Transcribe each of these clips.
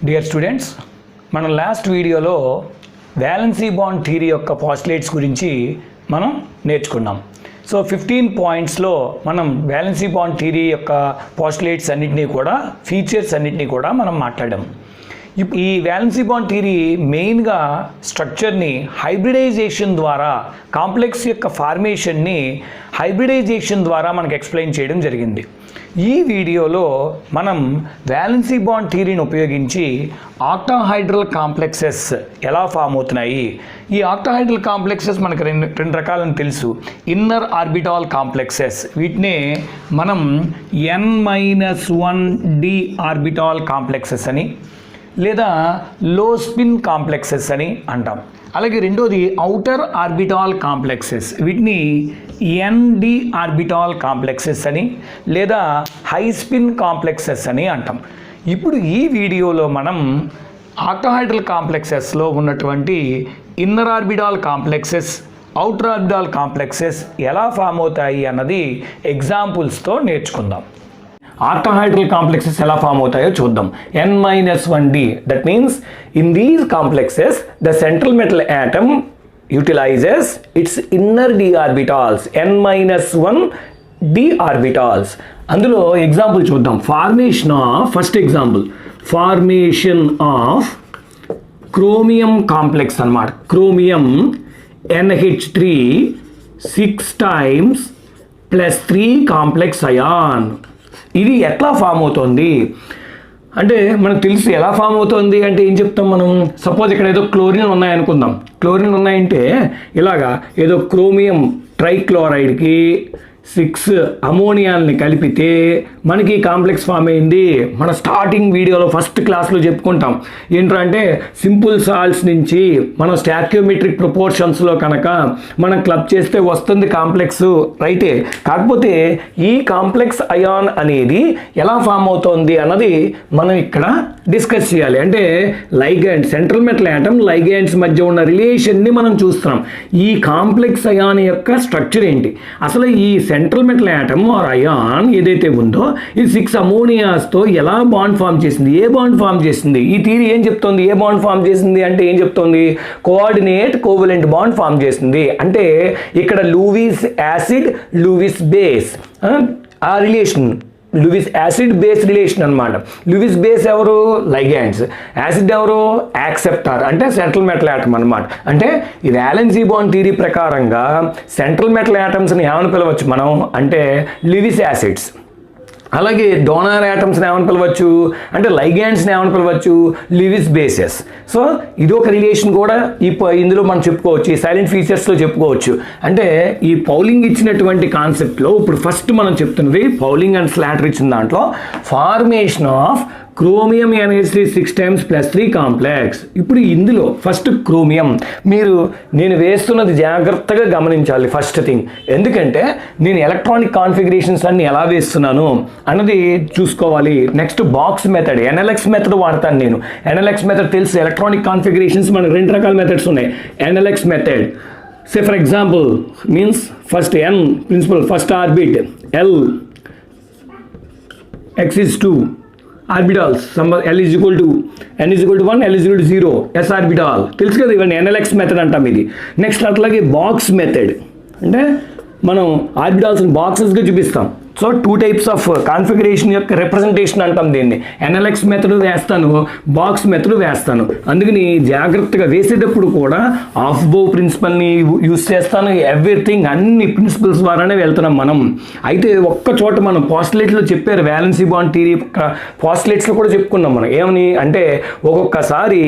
Dear students, మన last వీడియోలో valency bond theory యొక్క పాస్టులేట్స్ గురించి మనం నేర్చుకున్నాం. సో 15 పాయింట్స్లో మనం వ్యాలెన్సీ బాండ్ థియరీ యొక్క పాస్టులేట్స్ అన్నింటినీ కూడా, ఫీచర్స్ అన్నింటినీ కూడా మనం మాట్లాడాం. ఈ వ్యాలెన్సీ బాండ్ థియరీ మెయిన్గా స్ట్రక్చర్ని హైబ్రిడైజేషన్ ద్వారా, కాంప్లెక్స్ యొక్క ఫార్మేషన్ని హైబ్రిడైజేషన్ ద్వారా మనకు ఎక్స్ప్లెయిన్ చేయడం జరిగింది. ఈ వీడియోలో మనం వ్యాలెన్సీ బాండ్ థియరీని ఉపయోగించి ఆక్టాహైడ్రల్ కాంప్లెక్సెస్ ఎలా ఫామ్ అవుతున్నాయి. ఈ ఆక్టాహైడ్రల్ కాంప్లెక్సెస్ మనకు రెండు రకాలని తెలుసు. ఇన్నర్ ఆర్బిటాల్ కాంప్లెక్సెస్, వీటినే మనం n-1d ఆర్బిటాల్ కాంప్లెక్సెస్ అని, లేదా లో స్పిన్ కాంప్లెక్సెస్ అని అంటాం. అలాగే రెండోది ఔటర్ ఆర్బిటాల్ కాంప్లెక్సెస్, వీటిని ND ఆర్బిటాల్ కాంప్లెక్సెస్ అని, లేదా హై స్పిన్ కాంప్లెక్సెస్ అని అంటాం. ఇప్పుడు ఈ వీడియోలో మనం ఆక్టాహైడ్రల్ కాంప్లెక్సెస్లో ఉన్నటువంటి inner orbital complexes, outer orbital complexes ఎలా ఫామ్ అవుతాయి అన్నది ఎగ్జాంపుల్స్తో నేర్చుకుందాం. ఆక్టాహైడ్రల్ కాంప్లెక్సెస్ ఎలా ఫామ్ అవుతాయో చూద్దాం. n-1d, that means in these complexes the central metal atom utilizes its inner d orbitals, n-1d orbitals. అందులో ఎగ్జాంపుల్ చూద్దాం. First example formation of chromium complex అన్నమాట. Chromium NH3 6 times +3 complex ion. ఇది ఎట్లా form అవుతుంది అంటే మనకు తెలుసు. ఎలా ఫామ్ అవుతుంది అంటే ఏం చెప్తాం మనం? సపోజ్ ఇక్కడ ఏదో క్లోరిన్ ఉన్నాయనుకుందాం. క్లోరిన్ ఉన్నాయంటే ఇలాగా ఏదో క్రోమియం ట్రైక్లోరైడ్కి 6 అమోనియాల్ని కలిపితే మనకి కాంప్లెక్స్ ఫామ్ అయింది. మన స్టార్టింగ్ వీడియోలో ఫస్ట్ క్లాస్లో చెప్పుకుంటాం. ఏంటంటే సింపుల్ సాల్ట్స్ నుంచి మనం స్టాక్యోమెట్రిక్ ప్రపోర్షన్స్లో కనుక మనం క్లబ్ చేస్తే వస్తుంది కాంప్లెక్స్, రైటే. కాకపోతే ఈ కాంప్లెక్స్ అయాన్ అనేది ఎలా ఫామ్ అవుతుంది అన్నది మనం ఇక్కడ డిస్కస్ చేయాలి. అంటే లైగండ్, సెంట్రల్ మెటల్ ఆటమ్ లైగండ్స్ మధ్య ఉన్న రిలేషన్ని మనం చూస్తున్నాం. ఈ కాంప్లెక్స్ అయాన్ యొక్క స్ట్రక్చర్ ఏంటి, అసలు ఈ central metal atom or ion ఏదైతే ఉందో ఇది 6 అమోనియాస్తో ఎలా బాండ్ ఫామ్ చేసింది, ఏ బాండ్ ఫామ్ చేసింది? ఈ థియరీ ఏం చెప్తోంది? ఏ బాండ్ ఫామ్ చేసింది అంటే ఏం చెప్తోంది? కోఆర్డినేట్ కోవలెంట్ బాండ్ ఫామ్ చేసింది. అంటే ఇక్కడ లూయిస్ యాసిడ్, లూయిస్ బేస్ ఆ relation, Louis acid base relation అనమాట. లూయిస్ బేస్ ఎవరు? లైగాండ్స్. యాసిడ్ ఎవరు? యాక్సెప్టార్, అంటే సెంట్రల్ మెటల్ ఆటమ్ అనమాట. అంటే ఈ వ్యాలెన్సీ బాండ్ థియరీ ప్రకారంగా సెంట్రల్ మెటల్ ఆటమ్స్ని ఏమని పిలవచ్చు మనం అంటే లూయిస్ యాసిడ్స్. అలాగే డోనర్ యాటమ్స్ని ఏమని పిలవచ్చు అంటే లైగాండ్స్ని ఏమని పిలవచ్చు? Louis bases. సో ఇది ఒక రిలేషన్ కూడా ఇందులో మనం చెప్పుకోవచ్చు, ఈ సైలెంట్ ఫీచర్స్లో చెప్పుకోవచ్చు. అంటే ఈ పౌలింగ్ ఇచ్చినటువంటి కాన్సెప్ట్లో ఇప్పుడు ఫస్ట్ మనం చెప్తున్నది పౌలింగ్ అండ్ స్లాటర్ ఇచ్చిన దాంట్లో formation of chromium NH3 6 times +3 complex. ఇప్పుడు ఇందులో ఫస్ట్ క్రోమియం, నేను వేస్తున్నది జాగ్రత్తగా గమనించాలి ఫస్ట్ థింగ్. ఎందుకంటే నేను ఎలక్ట్రానిక్ కాన్ఫిగరేషన్స్ అన్ని ఎలా వేస్తున్నాను అన్నది చూసుకోవాలి. Next box method, NLX method వాడతాను నేను. NLX మెథడ్ తెలుసు, ఎలక్ట్రానిక్ కాన్ఫిగరేషన్స్ మనకు 2 రకాల మెథడ్స్ ఉన్నాయి. NLX method say for example means first N principle, first orbit L, X is 2 orbitals, L is equal to N is equal to 1, L is equal to 0, S orbital తెలుసు కదా. ఇవన్నీ NLX method అంటాం ఇది. Next అట్లాగే box method అంటే మనం ఆర్బిటాల్స్ని బాక్సెస్గా చూపిస్తాం. So 2 types of configuration యొక్క రిప్రజెంటేషన్ అంటాం దీన్ని. NLX మెథడ్ వేస్తాను, బాక్స్ మెథడ్ వేస్తాను. అందుకని జాగ్రత్తగా వేసేటప్పుడు కూడా ఆఫ్ బో ప్రిన్సిపల్ని యూజ్ చేస్తాను. ఎవ్రీథింగ్ అన్ని ప్రిన్సిపల్స్ ద్వారానే వెళ్తున్నాం మనం. అయితే ఒక్క చోట మనం పాస్టులేట్లో చెప్పారు, వ్యాలెన్సీ బాండ్ థియరీ పాస్టులేట్స్లో కూడా చెప్పుకున్నాం మనం. ఏమని అంటే ఒక్కొక్కసారి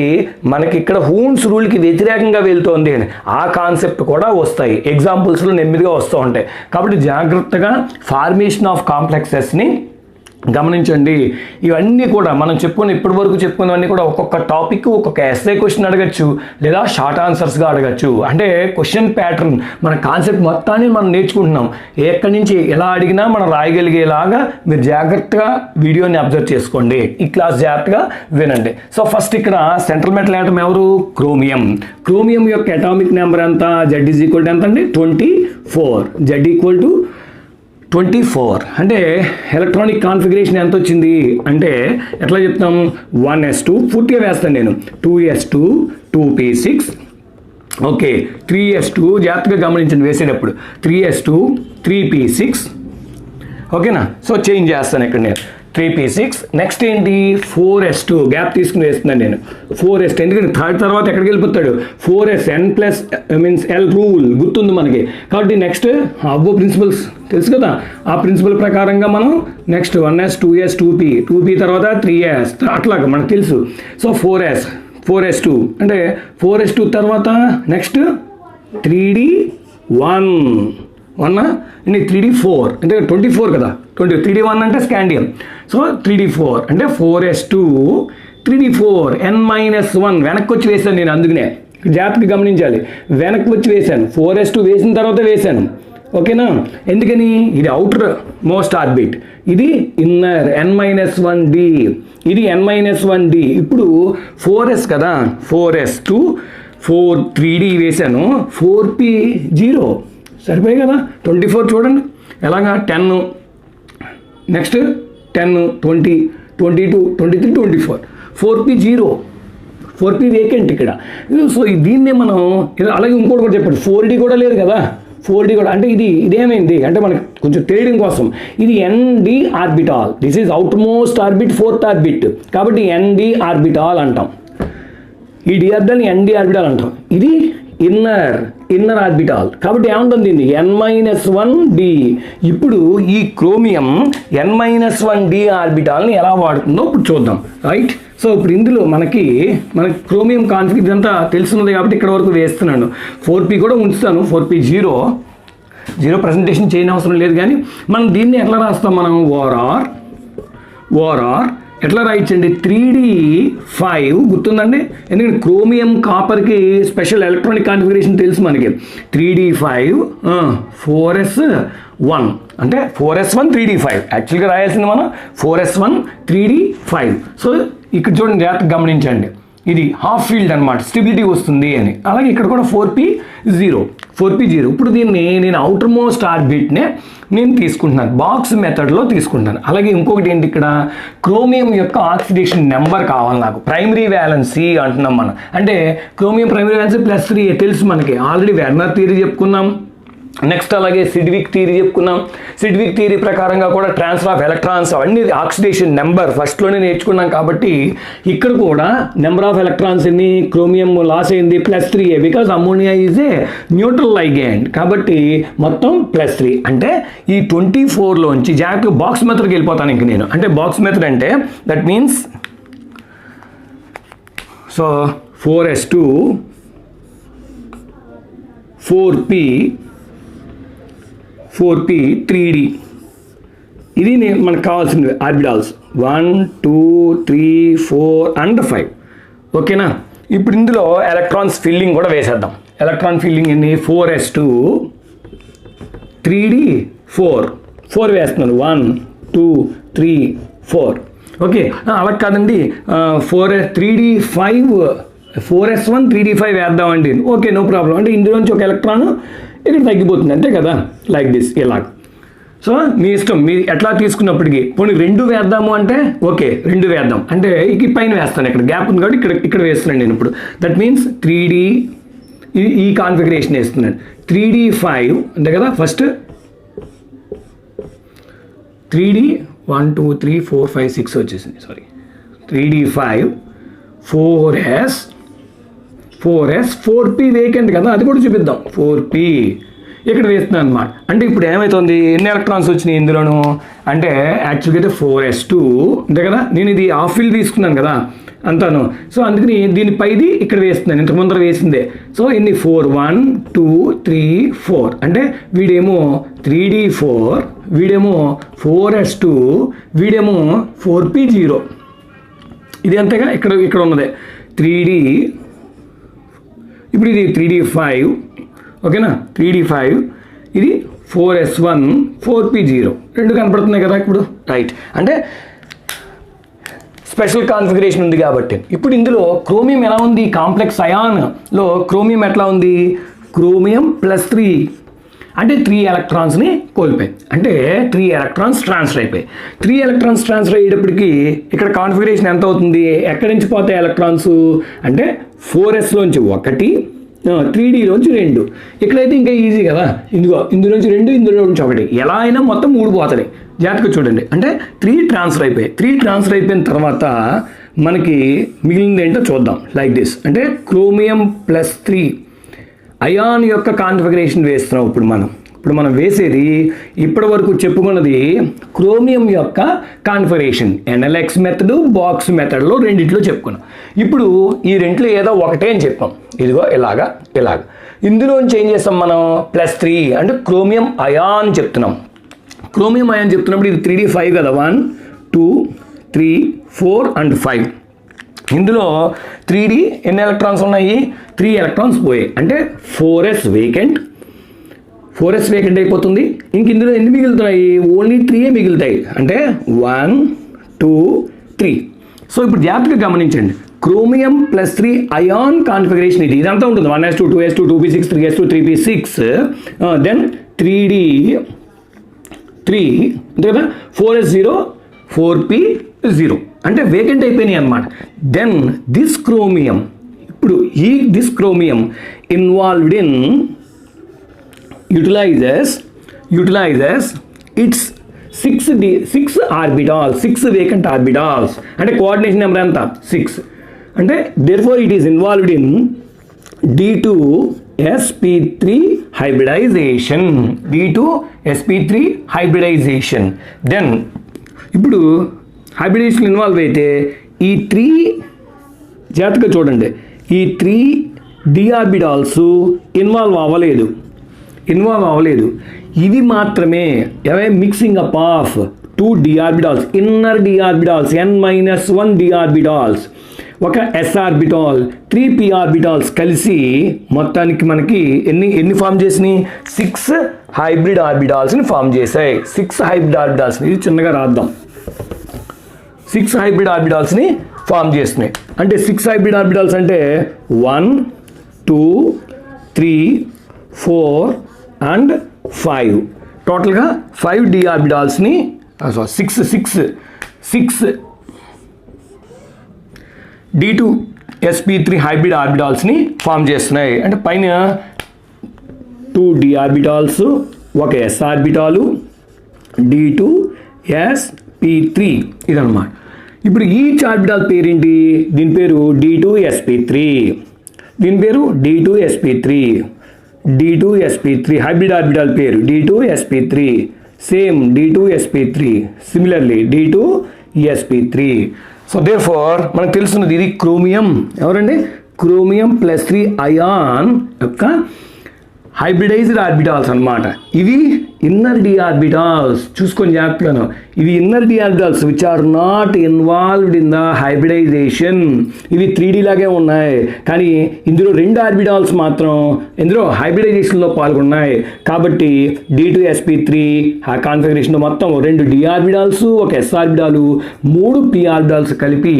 మనకి ఇక్కడ హూన్స్ రూల్కి వ్యతిరేకంగా వెళ్తోంది అని ఆ కాన్సెప్ట్ కూడా వస్తాయి. ఎగ్జాంపుల్స్లో నెమ్మదిగా వస్తూ ఉంటాయి. కాబట్టి జాగ్రత్తగా ఫార్మేషన్ ఆఫ్ కాంప్లెక్సెస్ని గమనించండి. ఇవన్నీ కూడా మనం ఇప్పటి వరకు చెప్పుకున్నవన్నీ కూడా ఒక్కొక్క టాపిక్ ఒక్కొక్క ఎస్ఏ క్వశ్చన్ అడగచ్చు, లేదా షార్ట్ ఆన్సర్స్గా అడగచ్చు. అంటే క్వశ్చన్ ప్యాటర్న్, మన కాన్సెప్ట్ మొత్తాన్ని మనం నేర్చుకుంటున్నాం. ఎక్కడి నుంచి ఎలా అడిగినా మనం రాయగలిగేలాగా మీరు జాగ్రత్తగా వీడియోని అబ్జర్వ్ చేసుకోండి. ఈ క్లాస్ జాగ్రత్తగా వినండి. సో ఫస్ట్ ఇక్కడ సెంట్రల్ మెటల్ ఆటమ్ ఎవరు? క్రోమియం. క్రోమియం యొక్క అటామిక్ నెంబర్ ఎంత? Z is equal to ఎంత అండి? 24. Z equal to 24 అంటే ఎలక్ట్రానిక్ కాన్ఫిగరేషన్ ఎంత వచ్చింది అంటే ఎట్లా చెప్తాం 1s2 పూర్తిగా వేస్తాను నేను 2s2 2p6 ఓకే 3s2 జాగ్రత్తగా గమనించండి వేసేటప్పుడు 3s2 3p6 ఓకేనా సో చేంజ్ చేస్తాను ఇక్కడ నేను 3p6 నెక్స్ట్ ఏంటి 4s2 గ్యాప్ తీసుకుని వేస్తున్నాను నేను 4s2 ఎందుకంటే థర్డ్ తర్వాత ఎక్కడికి వెళ్ళిపోతాడు 4s n plus means L rule గుర్తుంది మనకి కాబట్టి నెక్స్ట్ అబ్బో ప్రిన్సిపల్స్ తెలుసు కదా ఆ ప్రిన్సిపల్ ప్రకారంగా మనం నెక్స్ట్ 1s 2s 2p తర్వాత 3s అట్లాగా మనకు తెలుసు సో 4s2 అంటే 4s2 తర్వాత నెక్స్ట్ 3d1 3d4 అంటే 24 కదా 3d1 అంటే స్కాండియం సో 3d4 అంటే 4s2 3d4 n-1 వెనక్కి వచ్చి వేసాను నేను అందుకనే జాగ్రత్తగా గమనించాలి వెనక్కి వచ్చి వేసాను 4s2 వేసిన తర్వాత వేసాను ఓకేనా ఎందుకని ఇది అవుటర్ మోస్ట్ ఆర్బిట్ ఇది ఇన్నర్ n-1d ఇది n-1d ఇప్పుడు 4s కదా 4s2 3d వేసాను 4p0 సరిపోయి కదా 24 చూడండి ఎలాగా 10 నెక్స్ట్ 10 20 22 23 24 4p వేకెంట్ ఇక్కడ సో దీన్నే మనం అలాగే ఇంకోటి కూడా చెప్పండి 4d కూడా లేదు కదా 4d కూడా అంటే ఇదేమైంది అంటే మనకి కొంచెం తెలియడం కోసం ఇది nd orbital this is out most orbit fourth orbit కాబట్టి nd ఆర్బిటాల్ అంటాం ఈ d అర్థాన్ని nd ఆర్బిటాల్ అంటాం ఇది ఇన్నర్ ఆర్బిటాల్ కాబట్టి ఏముంటుంది n-1d ఇప్పుడు ఈ క్రోమియం n-1d ఆర్బిటాల్ని ఎలా వాడుతుందో ఇప్పుడు చూద్దాం రైట్ సో ఇప్పుడు ఇందులో మనకి క్రోమియం కాన్ఫిగరేషన్ అంతా తెలుసున్నది కాబట్టి ఇక్కడ వరకు వేస్తున్నాను 4p కూడా ఉంచుతాను 4p 0 ప్రజెంటేషన్ చేయని అవసరం లేదు కానీ మనం దీన్ని ఎట్లా రాస్తాం మనం ఓఆర్ఆర్ ఎట్లా రాయించండి 3d5 గుర్తుందండి ఎందుకంటే క్రోమియం కాపర్కి స్పెషల్ ఎలక్ట్రానిక్ కాన్ఫిగరేషన్ తెలుసు మనకి 3d5 4s1 అంటే 4s1 3d5 యాక్చువల్గా రాయాల్సింది మనం 4s1 3d5 సో ఇక్కడ చూడండి జాగ్రత్తగా గమనించండి ఇది హాఫ్ ఫీల్డ్ అనమాట స్టెబిలిటీ వస్తుంది అని అలాగే ఇక్కడ కూడా 4p0 ఇప్పుడు దీన్ని నేను అవుటర్ మోస్ట్ ఆర్బిట్నే నేను తీసుకుంటున్నాను బాక్స్ మెథడ్లో తీసుకుంటాను అలాగే ఇంకొకటి ఏంటి ఇక్కడ క్రోమియం యొక్క ఆక్సిడేషన్ నెంబర్ కావాలి నాకు ప్రైమరీ వ్యాలెన్సీ అంటున్నాం మనం అంటే క్రోమియం ప్రైమరీ వ్యాలెన్సీ +3 తెలుసు మనకి ఆల్రెడీ వెర్నర్ థియరీ చెప్పుకున్నాం నెక్స్ట్ అలాగే సిడ్విక్ థియరీ చెప్పుకున్నాం సిడ్విక్ థియరీ ప్రకారంగా కూడా ట్రాన్స్ఫర్ ఆఫ్ ఎలక్ట్రాన్స్ అవన్నీ ఆక్సిడేషన్ నెంబర్ ఫస్ట్లోనే నేర్చుకున్నాం కాబట్టి ఇక్కడ కూడా నెంబర్ ఆఫ్ ఎలక్ట్రాన్స్ ఎన్ని క్రోమియం లాస్ అయింది +3 because ammonia is a neutral ligand కాబట్టి మొత్తం +3 అంటే ఈ 24లోంచి జాగ్రత్తగా బాక్స్ మెథడ్కి వెళ్ళిపోతాను ఇంక నేను అంటే బాక్స్ మెథడ్ అంటే that means so 4s2 4p 3d ఇది మనకు కావాల్సింది ఆర్బిటాల్స్ 1 2 3 4 అండ్ 5 ఓకేనా ఇప్పుడు ఇందులో ఎలక్ట్రాన్స్ ఫిల్లింగ్ కూడా వేసేద్దాం ఎలక్ట్రాన్ ఫిల్లింగ్ ఎన్ని 4s2 3d 4 వేస్తున్నాను 1 2 3 4 ఓకే అలా కాదండి 4s1 3d5 వేద్దామండి okay no problem అంటే ఇందులోంచి ఒక ఎలక్ట్రాన్ ఇక్కడ తగ్గిపోతుంది అంతే కదా లైక్ దిస్ ఇలా సో మీ ఇష్టం మీరు ఎట్లా తీసుకున్నప్పటికీ పోనీ 2 వేద్దాము అంటే ఓకే 2 వేద్దాం అంటే ఇక పైన వేస్తాను ఇక్కడ గ్యాప్ ఉంది కాబట్టి ఇక్కడ వేస్తున్నాను నేను ఇప్పుడు దట్ మీన్స్ 3d ఈ కాన్ఫిగరేషన్ వేస్తున్నాను 3d5 అంతే కదా ఫస్ట్ 3d 1 2 3 4 5 6 వచ్చేసింది సారీ 3d5 4p వేకెంట్ కదా అది కూడా చూపిద్దాం 4p ఇక్కడ వేస్తున్నాను అనమాట అంటే ఇప్పుడు ఏమవుతుంది ఎన్ని ఎలక్ట్రాన్స్ వచ్చినాయి ఇందులోను అంటే యాక్చువల్గా అయితే 4s2 అంతే కదా నేను ఇది హాఫ్ ఫీల్డ్ తీసుకున్నాను కదా అంతాను సో అందుకని దీనిపైది ఇక్కడ వేస్తున్నాను ఇంతకు ముందర వేసిందే సో ఇన్ని 4 1 2 3 4 అంటే వీడేమో 3d4 వీడేమో 4s2 వీడేమో 4p0 ఇది అంతేగా ఇక్కడ ఉన్నదే 3d ఇప్పుడు ఇది 3d5 ఓకేనా 3d5 ఇది 4s1 4p0 రెండు కనపడుతున్నాయి కదా ఇప్పుడు రైట్ అంటే స్పెషల్ కాన్ఫిగరేషన్ ఉంది కాబట్టి ఇప్పుడు ఇందులో క్రోమియం ఎలా ఉంది కాంప్లెక్స్ అయాన్లో క్రోమియం ఎట్లా ఉంది క్రోమియం +3 అంటే 3 ఎలక్ట్రాన్స్ని కోల్పోయాయి. అంటే 3 ఎలక్ట్రాన్స్ ట్రాన్స్ఫర్ అయిపోయాయి. 3 ఎలక్ట్రాన్స్ ట్రాన్స్ఫర్ అయ్యేటప్పటికి ఇక్కడ కాన్ఫిగరేషన్ ఎంత అవుతుంది, ఎక్కడి నుంచి పోతాయి ఎలక్ట్రాన్స్ అంటే 4sలోంచి 1, 3Dలోంచి 2. ఇక్కడైతే ఇంకా ఈజీ కదా, ఇందులోంచి 2, ఇందులోంచి 1, ఎలా అయినా మొత్తం 3 పోతాయి. జాగ్రత్తగా చూడండి. అంటే 3 ట్రాన్స్ఫర్ అయిపోయాయి. 3 ట్రాన్స్ఫర్ అయిపోయిన తర్వాత మనకి మిగిలింది ఏంటో చూద్దాం. Like this. అంటే క్రోమియం +3 అయాన్ యొక్క కాన్ఫిగరేషన్ వేస్తున్నాం. ఇప్పుడు మనం వేసేది ఇప్పటి వరకు చెప్పుకున్నది క్రోమియం యొక్క కాన్ఫిగరేషన్. NLX మెథడ్, బాక్స్ మెథడ్లో రెండిట్లో చెప్పుకున్నాం. ఇప్పుడు ఈ రెంట్లో ఏదో ఒకటే అని చెప్పాం. ఇదిగో ఇలాగా. ఇందులోంచి ఏం చేస్తాం మనం, +3 అంటే క్రోమియం అయాన్ చెప్తున్నాం. క్రోమియం అయాన్ చెప్తున్నప్పుడు ఇది 3D 5 కదా, 1 2 3 4 and 5. ఇందులో 3D ఎన్ని ఎలక్ట్రాన్స్ ఉన్నాయి, 3 ఎలక్ట్రాన్స్ పోయాయి. అంటే 4s వేకెంట్ అయిపోతుంది. ఇంక ఇందులో ఎన్ని మిగులుతున్నాయి, ఓన్లీ 3 మిగులుతాయి. అంటే 1 2 3. సో ఇప్పుడు జాగ్రత్తగా గమనించండి. క్రోమియం +3 అయాన్ కాన్ఫిగరేషన్ ఇదంతా ఉంటుంది. 1s2 2s2 2p6 3s2 3p6 then 3D 3 అంతే కదా, 4s0 4p0 అంటే వేకెంట్ అయిపోయినాయి అన్నమాట. దెన్ దిస్ క్రోమియం, ఇప్పుడు this chromium involved in utilizes its 6 orbitals, 6 vacant orbitals. అంటే కోఆర్డినేషన్ నెంబర్ ఎంత, 6. అంటే therefore it is involved in D2sp3 hybridization. D2sp3 hybridization. Then ఇప్పుడు హైబ్రిడేషన్ ఇన్వాల్వ్ అయితే ఈ 3 జాగ్రత్తగా చూడండి, ఈ 3 d ఆర్బిటాల్స్ ఇన్వాల్వ్ అవ్వలేదు. ఇది మాత్రమే mixing up of 2 d orbitals, inner d orbitals, n-1 d orbitals, ఒక s ఆర్బిటాల్, 3 p ఆర్బిటాల్స్ కలిసి మొత్తానికి మనకి ఎన్ని ఫామ్ చేసినాయి, 6 హైబ్రిడ్ ఆర్బిటాల్స్ని ఫామ్ చేశాయి. 6 హైబ్రిడ్ ఆర్బిటాల్స్ని ఇది చిన్నగా రాద్దాం. 6 హైబ్రిడ్ ఆర్బిటాల్స్ని ఫామ్ చేస్తున్నాయి. అంటే 6 హైబ్రిడ్ ఆర్బిటాల్స్ అంటే 1 2 3 4 and 5. టోటల్గా 5 d ఆర్బిటాల్స్ని 6 D2sp3 హైబ్రిడ్ ఆర్బిటాల్స్ని ఫామ్ చేస్తున్నాయి. అంటే పైన 2 d ఆర్బిటాల్స్, ఒక s ఆర్బిటాలు, D2sp3 ఇదన్నమాట. ఇప్పుడు ఈచ్ ఆర్బిటాల్ పేరేంటి, దీని పేరు D2sp3, దీని పేరు D2sp3 హైబ్రిడ్ ఆర్బిటాల్ పేరు D2sp3, same D2sp3, similarly D2sp3. So therefore మనకు తెలుస్తున్నది ఇది క్రోమియం, ఎవరండి, క్రోమియం +3 అయాన్ యొక్క హైబ్రిడైజ్డ్ ఆర్బిటాల్స్ అన్నమాట. ఇవి ఇన్నర్ d ఆర్బిటాల్స్, చూసుకొని జాగ్రత్తగాను. ఇవి inner d orbitals which are not involved in the hybridization. ఇవి 3D లాగే ఉన్నాయి, కానీ ఇందులో 2 ఆర్బిటాల్స్ మాత్రం ఇందులో హైబ్రిడైజేషన్లో పాల్గొన్నాయి. కాబట్టి D2sp3 ఆ కాన్ఫిగరేషన్లో మొత్తం 2 d ఆర్బిటాల్స్, ఒక s ఆర్బిటాలు, 3 p ఆర్బిటాల్స్ కలిపి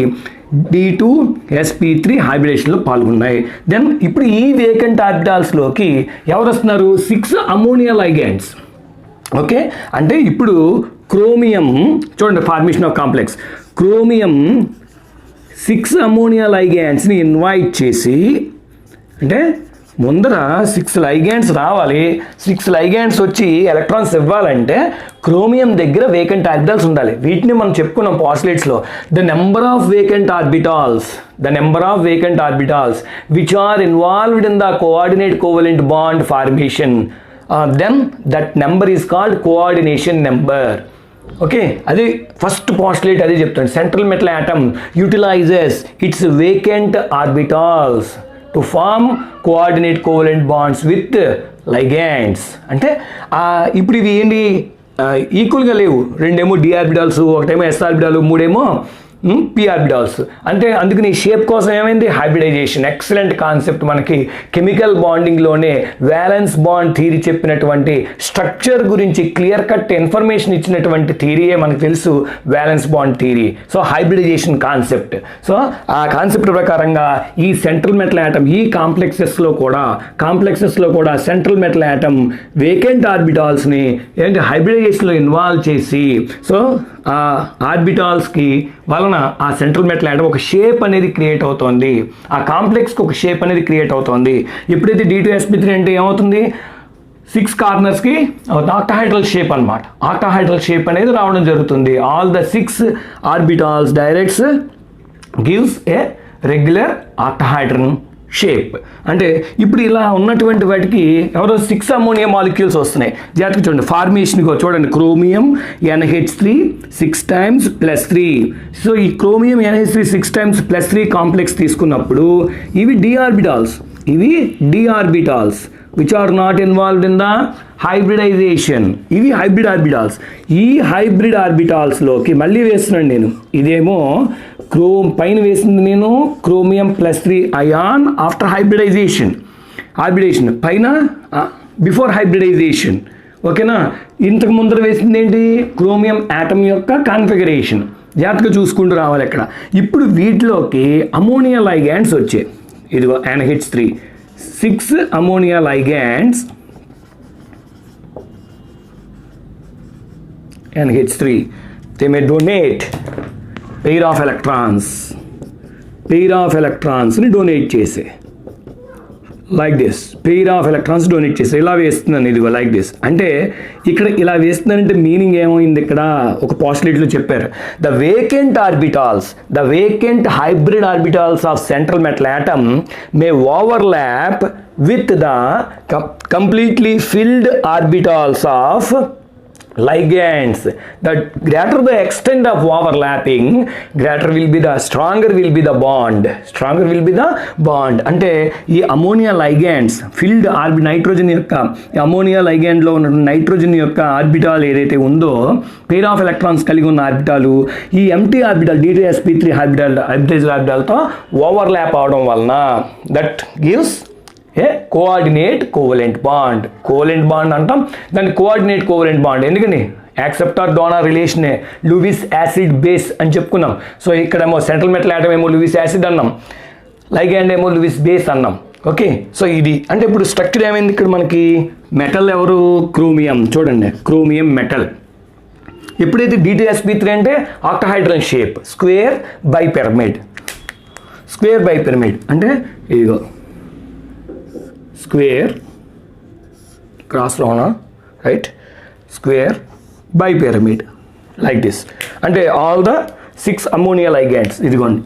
D2sp3 హైబ్రిడేషన్లో పాల్గొన్నాయి. దెన్ ఇప్పుడు ఈ వేకెంట్ ఆర్బిటాల్స్లోకి ఎవరు వస్తున్నారు, 6 అమోనియా లైగాండ్స్. ఓకే, అంటే ఇప్పుడు క్రోమియం చూడండి, formation of complex, chromium 6 ammonia లైగాండ్స్ని ఇన్వైట్ చేసి, అంటే ముందర 6 లైగాండ్స్ రావాలి. 6 లైగాండ్స్ వచ్చి ఎలక్ట్రాన్స్ ఇవ్వాలంటే క్రోమియం దగ్గర వేకెంట్ ఆర్బిటాల్స్ ఉండాలి. వీటిని మనం చెప్పుకున్నాం పాస్లేట్స్లో, the number of vacant orbitals which are involved in the coordinate covalent bond formation, then that number is called coordination number. Okay, అది ఫస్ట్ పాస్లేట్, అదే చెప్తాను. Central metal atom utilises its vacant orbitals to form coordinate covalent bonds with ligands. అంటే ఇప్పుడు ఇవి ఏంటి, ఈక్వల్గా లేవు. 2 d orbitals, ఒకటేమో s ఆర్బిటాలు, 3 పీ ఆర్బిటాల్స్. అంటే అందుకని ఈ షేప్ కోసం ఏమైంది, హైబ్రిడైజేషన్. Excellent concept. మనకి కెమికల్ బాండింగ్లోనే వ్యాలెన్స్ బాండ్ థియరీ చెప్పినటువంటి స్ట్రక్చర్ గురించి క్లియర్ కట్ ఇన్ఫర్మేషన్ ఇచ్చినటువంటి థియరీయే మనకు తెలుసు valence bond theory. So hybridization concept. So ఆ కాన్సెప్ట్ ప్రకారంగా ఈ సెంట్రల్ మెటల్ యాటమ్ ఈ కాంప్లెక్సెస్లో కూడా సెంట్రల్ మెటల్ యాటమ్ వేకెంట్ ఆర్బిటాల్స్ని ఏంటి హైబ్రిడైజేషన్లో ఇన్వాల్వ్ చేసి సో ఆ ఆర్బిటాల్స్కి వలన ఆ సెంట్రల్ మెటల్ యాటమ్ ఒక షేప్ అనేది క్రియేట్ అవుతుంది, ఆ కాంప్లెక్స్కి ఒక షేప్ అనేది క్రియేట్ అవుతుంది. ఎప్పుడైతే D2sp3 అంటే ఏమవుతుంది, 6 కార్నర్స్కి ఆక్టాహైడ్రల్ షేప్ అనమాట. ఆక్టాహైడ్రల్ షేప్ అనేది రావడం జరుగుతుంది. All the 6 orbitals directs gives a regular octahedron shape. అంటే ఇప్పుడు ఇలా ఉన్నటువంటి వాటికి ఎవరో 6 అమోనియా మాలిక్యూల్స్ వస్తున్నాయి. జాగ్రత్తగా చూడండి ఫార్మేషన్ చూడండి, క్రోమియం NH3 6 times + 3. సో ఈ క్రోమియం NH3 6 times + 3 కాంప్లెక్స్ తీసుకున్నప్పుడు ఇవి d orbitals which are not involved in the hybridization. ఇవి హైబ్రిడ్ ఆర్బిటాల్స్. ఈ హైబ్రిడ్ ఆర్బిటాల్స్లోకి మళ్ళీ వేస్తున్నాను నేను. ఇదేమో పైన వేసింది నేను క్రోమియం +3 అయాన్ ఆఫ్టర్ హైబ్రిడైజేషన్ పైన బిఫోర్ హైబ్రిడైజేషన్. ఓకేనా. ఇంతకు ముందర వేసింది ఏంటి, క్రోమియం యాటమ్ యొక్క కాన్ఫిగరేషన్. జాగ్రత్తగా చూసుకుంటూ రావాలి ఇక్కడ. ఇప్పుడు వీటిలోకి అమోనియా లైగాండ్స్ వచ్చాయి. ఇదిగో NH3 6 ammonia ligands NH3, they may donate pair of electrons ని డొనేట్ చేసే like this. Pair of electrons donate చేసే ఇలా వేస్తున్నాను. ఇదిగో లైక్ దిస్. అంటే ఇక్కడ ఇలా వేస్తున్నానంటే మీనింగ్ ఏమైంది, ఇక్కడ ఒక పాస్టులేట్లో చెప్పారు, the vacant hybrid orbitals of central metal atom May overlap with the completely filled orbitals of ligands. The greater the extent of overlapping, stronger will be the bond. అంటే ఈ ammonia ligands field nitrogen యొక్క ammonia లైగాండ్లో ఉన్న nitrogen యొక్క orbital ఏదైతే ఉందో pair of electrons కలిగి ఉన్న ఆర్బిటాలు ఈ ఎంటీ ఆర్బిటాల్ D2sp3 ఆర్బిటాల్తో ఓవర్లాప్ అవడం వలన that gives a coordinate covalent bond అంటాం దాన్ని. కోఆర్డినేట్ కోవలెంట్ బాండ్ ఎందుకని, యాక్సెప్టార్ డోనార్ రిలేషనే లూయిస్ యాసిడ్ బేస్ అని చెప్పుకున్నాం. సో ఇక్కడేమో సెంట్రల్ మెటల్ యాటమ్ ఏమో లూయిస్ యాసిడ్ అన్నాం, లైగాండ్ ఏమో లూయిస్ బేస్ అన్నాం. ఓకే. సో ఇది అంటే ఇప్పుడు స్ట్రక్చర్ ఏమైంది ఇక్కడ మనకి, మెటల్ ఎవరు, క్రోమియం. చూడండి క్రోమియం మెటల్. ఎప్పుడైతే D2sp3 అంటే octahedral shape, square by pyramid అంటే ఇదిగో స్క్వేర్ క్రాస్ లోనా right, square by pyramid like this. అంటే ఆల్ ద 6 అమోనియా లైగాండ్స్ ఇదిగోండి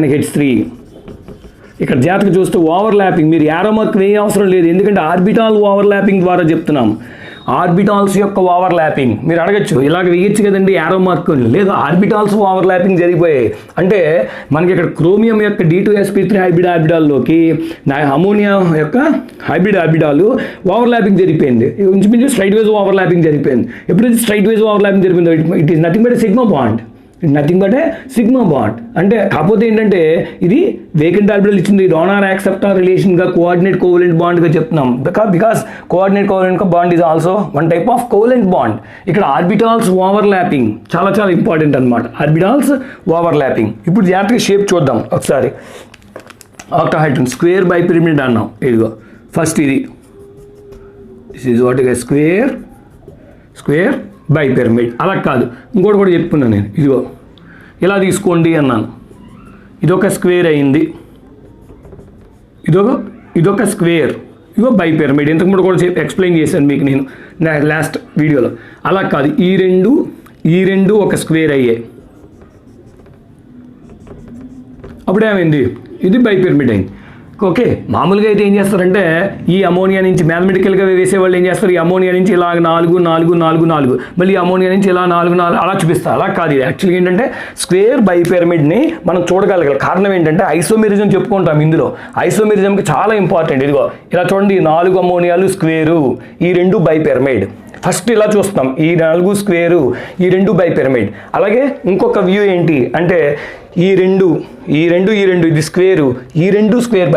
NH3 ఇక్కడ జాగ్రత్తగా చూస్తే ఓవర్లాపింగ్, మీరు యారో మార్క్ వేయ అవసరం లేదు ఎందుకంటే ఆర్బిటాల్ ఓవర్లాపింగ్ ద్వారా చెప్తున్నాం. ఆర్బిటాల్స్ యొక్క ఓవర్లాపింగ్ మీరు అడగచ్చు, ఇలాగ వేయచ్చు కదండి యారో మార్క్. లేదు, ఆర్బిటాల్స్ ఓవర్లాపింగ్ జరిగిపోయాయి. అంటే మనకి ఇక్కడ క్రోమియం యొక్క D2sp3 హైబ్రిడ్ ఆర్బిటాల్లోకి అమోనియా యొక్క హైబ్రిడ్ ఆర్బిటాలు ఓవర్లాపింగ్ జరిగిపోయింది. ఇంచుమించు స్ట్రైట్ వేజ్ ఓవర్లాపింగ్ జరిగిపోయింది. ఎప్పుడైతే స్ట్రైట్ వేజ్ ఓవర్లాపింగ్ జరిగిందో it is nothing but A sigma bond. అంటే కాకపోతే ఏంటంటే ఇది వేకెంట్ ఆర్బిటల్ ఇచ్చింది డోనార్ యాక్సెప్టార్ రిలేషన్గా కోఆర్డినేట్ కోవలెంట్ బాండ్గా చెప్తున్నాం. Because coordinate covalent bond is also one type of covalent bond. ఇక్కడ ఆర్బిటాల్స్ ఓవర్లాపింగ్ చాలా ఇంపార్టెంట్ అనమాట. Orbitals overlapping. ఇప్పుడు జాగ్రత్తగా షేప్ చూద్దాం ఒకసారి. ఆక్టాహైడ్రన్ స్క్వేర్ బై పిరమిడ్ అన్నాం. ఇదిగో ఫస్ట్ ఇది this is what square by pyramid. అలా కాదు, ఇంకోటి కూడా చెప్పుకున్నాను నేను. ఇదిగో ఇలా తీసుకోండి అన్నాను. ఇదొక స్క్వేర్ అయింది, ఇదొక స్క్వేర్, ఇగో బై పిరమిడ్. ఇంతకుముందు కూడా ఎక్స్ప్లెయిన్ చేశాను మీకు నేను లాస్ట్ వీడియోలో. అలా కాదు, ఈ రెండు ఒక స్క్వేర్ అయ్యాయి. అప్పుడేమైంది, ఇది బై పిరమిడ్ అయింది. ఓకే. మామూలుగా అయితే ఏం చేస్తారంటే ఈ అమోనియా నుంచి మ్యాథమెటికల్గా వేసేవాళ్ళు ఏం చేస్తారు, ఈ అమోనియా నుంచి ఇలా 4 మళ్ళీ అమోనియా నుంచి ఇలా 4 అలా చూపిస్తారు. అలా కాదు, ఇది యాక్చువల్గా ఏంటంటే స్క్వేర్ బై పిరమిడ్ని మనం చూడగలగాలి. కారణం ఏంటంటే ఐసోమెరిజం చెప్పుకుంటాం. ఇందులో ఐసోమెరిజంకి చాలా ఇంపార్టెంట్. ఇదిగో ఇలా చూడండి, 4 అమోనియాలు స్క్వేరు, ఈ 2 బై పిరమిడ్. ఫస్ట్ ఇలా చూస్తాం, ఈ 4 స్క్వేరు, ఈ 2 బైపిరమిడ్. అలాగే ఇంకొక వ్యూ ఏంటి అంటే ఈ రెండు ఇది స్క్వేరు, ఈ 2 స్క్వేర్